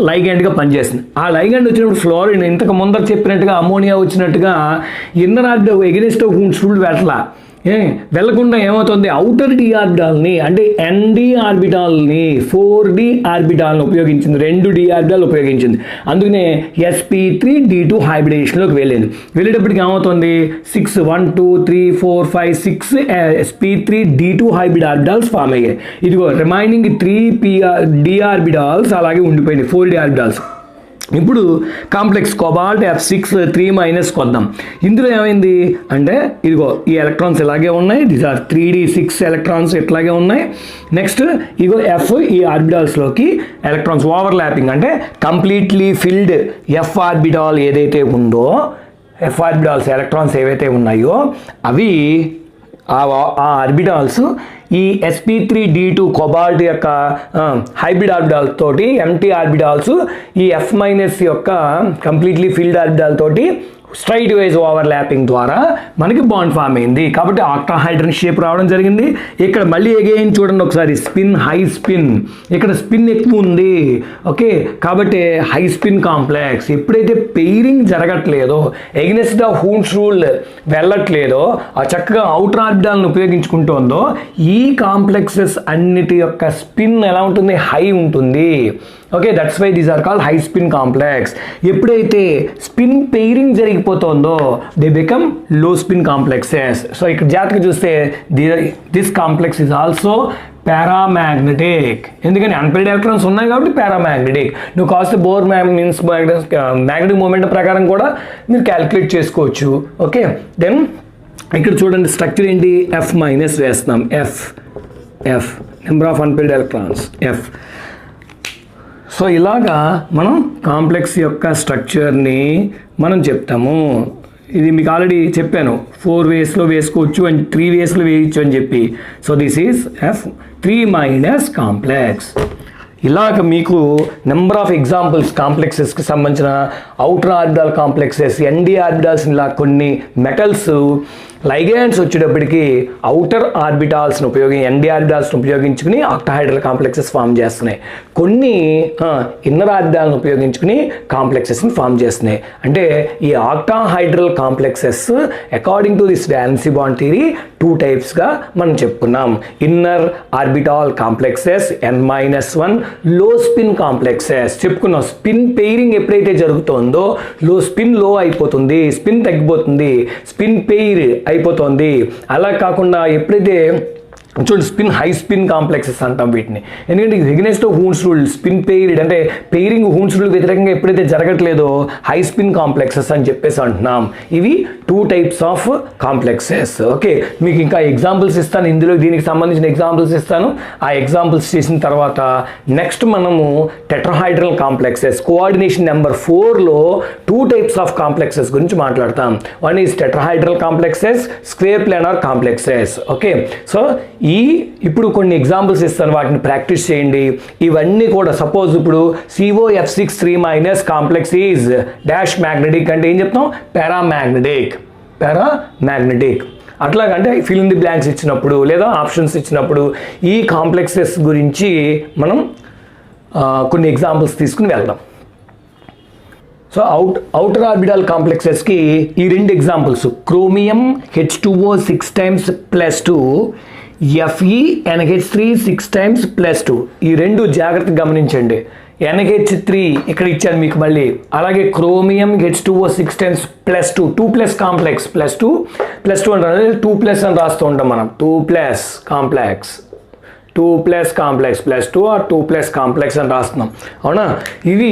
లైగాండ్గా పనిచేస్తుంది. ఆ లైగాండ్ వచ్చినప్పుడు ఫ్లోరిన్ ఇంతకు ముందర చెప్పినట్టుగా అమోనియా వచ్చినట్టుగా ఇన్నర్ ఆర్బిటల్ ఎగెనిస్ట్ స్టూల్ పెట్టలా, వెళ్లకుండా ఏమవుతుంది, అవుటర్ డి ఆర్బిటాల్ని అంటే ND ఆర్బిటాల్ని 4D ఆర్బిటాల్ని ఉపయోగించింది, 2 D ఆర్బిటాల్ ఉపయోగించింది. అందుకనే sp3d2 హైబ్రిడేషన్లోకి వెళ్ళేటప్పటికి ఏమవుతుంది, 6 1 2 3 4 5 6 sp3d2 హైబ్రిడ్ ఆర్బిటాల్స్ ఫామ్ అయ్యాయి. ఇదిగో రిమైనింగ్ 3 D ఆర్బిటాల్స్ అలాగే ఉండిపోయింది, 4D ఆర్బిటాల్స్. ఇప్పుడు కాంప్లెక్స్ కోబాల్ట్ F6 3- కొద్దాం. ఇందులో ఏమైంది అంటే ఇదిగో ఈ ఎలక్ట్రాన్స్ ఇలాగే ఉన్నాయి, దీస్ ఆర్ 3d6 ఎలక్ట్రాన్స్ ఇట్లాగే ఉన్నాయి. నెక్స్ట్ ఇగో F ఈ ఆర్బిటాల్స్లోకి ఎలక్ట్రాన్స్ ఓవర్లాపింగ్, అంటే కంప్లీట్లీ ఫిల్డ్ F ఆర్బిటాల్ ఏదైతే ఉందో, F ఆర్బిటాల్స్ ఎలక్ట్రాన్స్ ఏవైతే ఉన్నాయో అవి ఆ ఆర్బిటాల్స్ ఈ sp3d2 కోబాల్ట్ యొక్క హైబ్రిడ్ ఆర్బిటాల్ తోటి ఎంటీ ఆర్బిటాల్స్ ఈ F- యొక్క కంప్లీట్లీ ఫిల్డ్ ఆర్బిటాల్ తోటి స్ట్రైట్ వైజ్ ఓవర్లాపింగ్ ద్వారా మనకి బాండ్ ఫామ్ అయింది. కాబట్టి ఆక్టాహైడ్రన్ షేప్ రావడం జరిగింది. ఇక్కడ మళ్ళీ అగైన్ చూడండి ఒకసారి, స్పిన్ హై స్పిన్, ఇక్కడ స్పిన్ ఎక్కువ ఉంది, ఓకే, కాబట్టి హై స్పిన్ కాంప్లెక్స్. ఎప్పుడైతే pairing జరగట్లేదో, against of Huns rule వెళ్ళట్లేదో, ఆ చక్కగా అవుటర్ ఆర్బిటాల్ని ఉపయోగించుకుంటుందో, ఈ కాంప్లెక్సెస్ అన్నిటి యొక్క స్పిన్ ఎలా ఉంటుంది, హై ఉంటుంది. Okay, that's why these are called high spin complex. ఎప్పుడైతే స్పిన్ పెయిరింగ్ జరిగిపోతుందో they become low spin complexes. So ఇక్కడ జాగ్రత్తగా చూస్తే this complex is also paramagnetic, ఎందుకని అన్పెయిడ్ ఎలక్ట్రాన్స్ ఉన్నాయి కాబట్టి పారామాగ్నెటిక్. నువ్వు కాస్త బోర్ మీన్స్ మ్యాగ్నెటిక్ మూమెంట్ ప్రకారం కూడా మీరు క్యాలిక్యులేట్ చేసుకోవచ్చు. ఓకే, దెన్ ఇక్కడ చూడండి స్ట్రక్చర్ ఏంటి, F- వేస్తున్నాం, F number of unpaired electrons F. So ఇలాగా మనం కాంప్లెక్స్ యొక్క స్ట్రక్చర్ని మనం చెప్తాము. ఇది మీకు ఆల్రెడీ చెప్పాను 4 వేస్లో వేసుకోవచ్చు అండ్ 3 వేస్లో వేయచ్చు అని చెప్పి. So this is F3- complex. ఇలాగ మీకు నెంబర్ ఆఫ్ ఎగ్జాంపుల్స్ కాంప్లెక్సెస్కి సంబంధించిన outer orbital complexes, ND orbitals, ఇలా కొన్ని మెటల్స్ లైగెండ్స్ వచ్చేటప్పటికి అవుటర్ ఆర్బిటాల్స్ని ND ఆర్బిటాల్స్ని ఉపయోగించుకుని ఆక్టాహైడ్రల్ కాంప్లెక్సెస్ ఫామ్ చేస్తున్నాయి. కొన్ని ఇన్నర్ ఆర్బిటాల్ని ఉపయోగించుకుని కాంప్లెక్సెస్ని ఫామ్ చేస్తున్నాయి. అంటే ఈ octahedral complexes according to this valency bond theory 2 టైప్స్గా మనం చెప్పుకున్నాం. ఇన్నర్ ఆర్బిటాల్ కాంప్లెక్సెస్ N-1, లో స్పిన్ కాంప్లెక్సెస్ చెప్పుకున్నాం. స్పిన్ పెయిరింగ్ ఎప్పుడైతే జరుగుతుందో స్పిన్ లో అయిపోతుంది, స్పిన్ తగ్గిపోతుంది, స్పిన్ పెయిర్ అయిపోతుంది. అలా కాకుండా ఎప్పుడైతే చూడండి హై స్పిన్ కాంప్లెక్సెస్ అంటాం వీటిని. ఎందుకంటే against Huns rule spin paired అంటే పెయిరింగ్ హూన్స్ రూల్ వ్యతిరేకంగా ఎప్పుడైతే జరగట్లేదో హై స్పిన్ కాంప్లెక్సెస్ అని చెప్పేసి అంటున్నాం. ఇవి 2 టైప్స్ ఆఫ్ కాంప్లెక్సెస్. ఓకే, మీకు ఇంకా ఎగ్జాంపుల్స్ ఇస్తాను, ఇందులో దీనికి సంబంధించిన ఎగ్జాంపుల్స్ ఇస్తాను. ఆ ఎగ్జాంపుల్స్ చేసిన తర్వాత నెక్స్ట్ మనము టెట్రాహైడ్రల్ కాంప్లెక్సెస్ కోఆర్డినేషన్ నెంబర్ 4లో 2 టైప్స్ ఆఫ్ కాంప్లెక్సెస్ గురించి మాట్లాడతాం. One is tetrahedral complexes, square planar complexes. Okay, so ఇప్పుడు కొన్ని ఎగ్జాంపుల్స్ ఇస్తాను, వాటిని ప్రాక్టీస్ చేయండి. ఇవన్నీ కూడా సపోజ్ ఇప్పుడు COF6 3- complex is dash magnetic అంటే ఏం చెప్తాం? పారామాగ్నెటిక్. అట్లాగంటే ఫిల్ ఇన్ ది బ్లాంక్స్ ఇచ్చినప్పుడు లేదా ఆప్షన్స్ ఇచ్చినప్పుడు ఈ కాంప్లెక్సెస్ గురించి మనం కొన్ని ఎగ్జాంపుల్స్ తీసుకుని వెళ్దాం. సో అవుటర్ ఆర్బిటాల్ కాంప్లెక్సెస్కి ఈ 2 examples chromium H2O 6 times +2, FeNH3 6 times +2. ఈ 2 జాగ్రత్తగా గమనించండి. NH3 ఇక్కడ ఇచ్చాను మీకు మళ్ళీ. అలాగే క్రోమియం H2O 6 times +2, 2+ కాంప్లెక్స్ +2 అంటారు, 2+ అని రాస్తూ ఉంటాం మనం. 2+ కాంప్లెక్స్ +2 ఆర్ 2+ కాంప్లెక్స్ అని రాస్తున్నాం, అవునా? ఇవి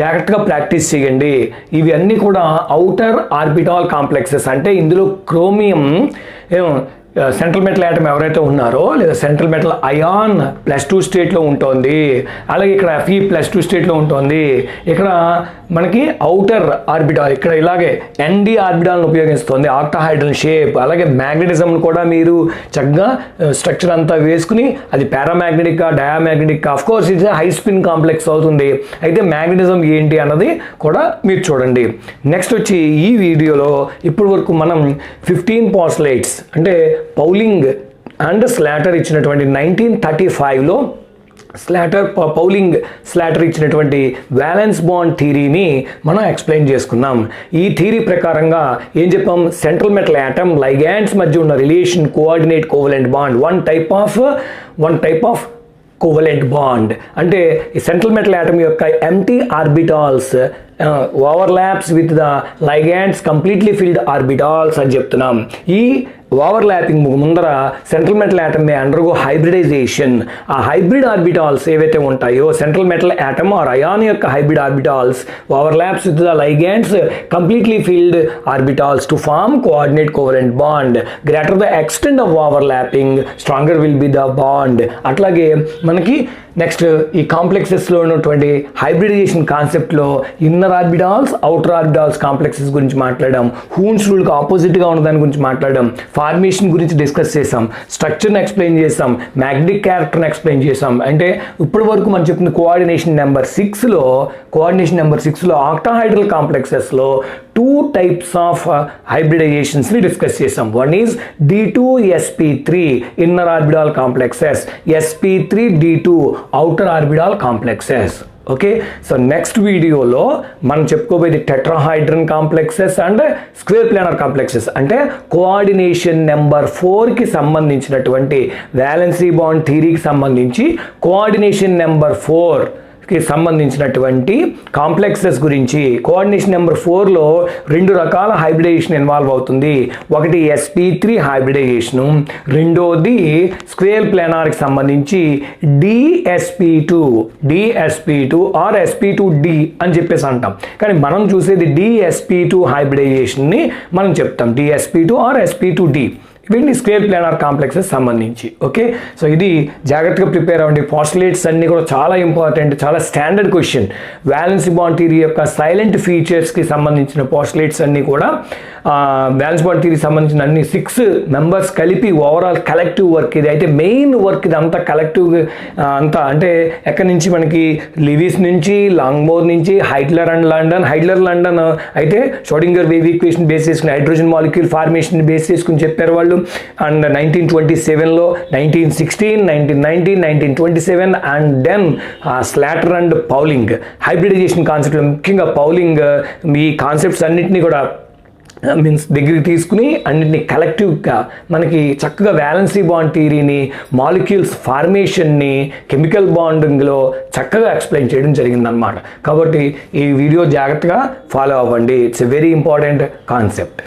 జాగ్రత్తగా ప్రాక్టీస్ చేయండి. ఇవి అన్నీ కూడా అవుటర్ ఆర్బిటాల్ కాంప్లెక్సెస్. అంటే ఇందులో క్రోమియం సెంట్రల్ మెటల్ యాటమ్ ఎవరైతే ఉన్నారో లేదా సెంట్రల్ మెటల్ అయాన్ +2 స్టేట్లో ఉంటుంది. అలాగే ఇక్కడ Fe +2 స్టేట్లో ఉంటుంది. ఇక్కడ మనకి అవుటర్ ఆర్బిటాల్ ఇక్కడ ఇలాగే ND ఆర్బిటాల్ని ఉపయోగిస్తుంది, ఆక్టాహైడ్రల్ షేప్. అలాగే మ్యాగ్నెటిజం కూడా మీరు చక్కగా స్ట్రక్చర్ అంతా వేసుకుని అది పారామాగ్నెటిక్ డయామాగ్నెటిక్ ఆఫ్ కోర్స్ ఇది హై స్పిన్ కాంప్లెక్స్ అవుతుంది. అయితే మ్యాగ్నెటిజం ఏంటి అన్నది కూడా మీరు చూడండి. నెక్స్ట్ వచ్చి ఈ వీడియోలో ఇప్పటి వరకు మనం 15 పాస్లైట్స్ అంటే పౌలింగ్ అండ్ స్లాటర్ ఇచ్చినటువంటి 1935లో పౌలింగ్ స్లాటర్ ఇచ్చినటువంటి వ్యాలెన్స్ బాండ్ థియరీని మనం ఎక్స్ప్లెయిన్ చేసుకున్నాం. ఈ థియరీ ప్రకారంగా ఏం చెప్పాం? సెంట్రల్ మెటల్ యాటమ్ లైగాండ్స్ మధ్య ఉన్న relation coordinate covalent bond, one type of covalent bond. అంటే ఈ సెంట్రల్ మెటల్ యాటమ్ యొక్క empty orbitals overlaps with the ligands completely filled orbitals అని చెప్తున్నాం. ఈ ఓవర్లాపింగ్ ముందర central metal atom may undergo hybridization. ఆ హైబ్రిడ్ ఆర్బిటాల్స్ ఏవైతే ఉంటాయో central metal atom or ion యొక్క hybrid orbitals overlaps with the ligands completely filled orbitals to form coordinate covalent bond. Greater the extent of overlapping stronger will be the bond. అట్లాగే మనకి next ఈ కాంప్లెక్సెస్లో ఉన్నటువంటి hybridisation కాన్సెప్ట్లో inner orbitals outer orbitals complexes గురించి మాట్లాడాం. Huns రూల్కి ఆపోజిట్గా ఉన్న దాని గురించి మాట్లాడాం. ఫార్మేషన్ గురించి డిస్కస్ చేసాం, స్ట్రక్చర్ని ఎక్స్ప్లెయిన్ చేసాం, మ్యాగ్నెటిక్ క్యారెక్టర్ని ఎక్స్ప్లెయిన్ చేసాం. అంటే ఇప్పటి వరకు మనం చెప్పిన కోఆర్డినేషన్ నెంబర్ 6లో ఆక్టాహైడ్రల్ కాంప్లెక్సెస్లో 2 టైప్స్ ఆఫ్ హైబ్రిడైజేషన్స్ని డిస్కస్ చేసాం. One is D2sp3 inner orbital complexes, sp3d2 outer orbital complexes. Okay, so next వీడియోలో మనం చెప్పుకోబోయేది tetrahedron complexes and square planar complexes. అంటే కోఆర్డినేషన్ నెంబర్ 4కి సంబంధించినటువంటి వ్యాలెన్సీ బాండ్ థియరీకి సంబంధించి కోఆర్డినేషన్ నెంబర్ 4కి సంబంధించినటువంటి కాంప్లెక్సెస్ గురించి. కోఆర్డినేషన్ నెంబర్ 4లో 2 రకాల హైబ్రిడైజేషన్ ఇన్వాల్వ్ అవుతుంది. ఒకటి sp3 హైబ్రిడైజేషను, రెండోది స్క్వేర్ ప్లానార్కి సంబంధించి DsP2 ఆర్ sp2d అని చెప్పేసి అంటాం. కానీ మనం చూసేది DsP2 హైబ్రిడైజేషన్ని మనం చెప్తాం, DsP2 ఆర్ sp2d. ఇవన్నీ స్క్వేర్ ప్లానార్ కాంప్లెక్సెస్ సంబంధించి. ఓకే, సో ఇది జాగ్రత్తగా ప్రిపేర్ అవ్వండి. పాస్టులేట్స్ అన్నీ కూడా చాలా ఇంపార్టెంట్, చాలా standard question. Valency bond theory యొక్క సైలెంట్ ఫీచర్స్కి సంబంధించిన పాస్టులేట్స్ అన్నీ కూడా వ్యాలెన్స్ బాండ్ థియరీ సంబంధించిన అన్ని 6 మెంబర్స్ కలిపి ఓవరాల్ కలెక్టివ్ వర్క్ ఇది. అయితే మెయిన్ వర్క్ ఇది అంతా కలెక్టివ్ అంతా, అంటే ఎక్కడి నుంచి మనకి లివిస్ నుంచి, లాంగ్మోర్ నుంచి, హైట్లర్ లండన్ అయితే షోడింగర్ వేవ్ ఈక్వేషన్ బేస్ చేసుకుని హైడ్రోజన్ మాలిక్యూల్ ఫార్మేషన్ బేస్ చేసుకుని చెప్పారు వాళ్ళు. అండ్ 1927లో 1916, 1919, 1927 and then Slater and Pauling hybridization concept, ముఖ్యంగా పౌలింగ్ ఈ కాన్సెప్ట్స్ అన్నింటినీ కూడా దగ్గరికి తీసుకుని అన్నింటినీ కలెక్టివ్గా మనకి చక్కగా వ్యాలెన్సీ బాండ్ థియరీని, మాలిక్యూల్స్ ఫార్మేషన్ని, కెమికల్ బాండింగ్లో చక్కగా ఎక్స్ప్లెయిన్ చేయడం జరిగిందనమాట. కాబట్టి ఈ వీడియో జాగ్రత్తగా ఫాలో అవ్వండి. It's a very important concept.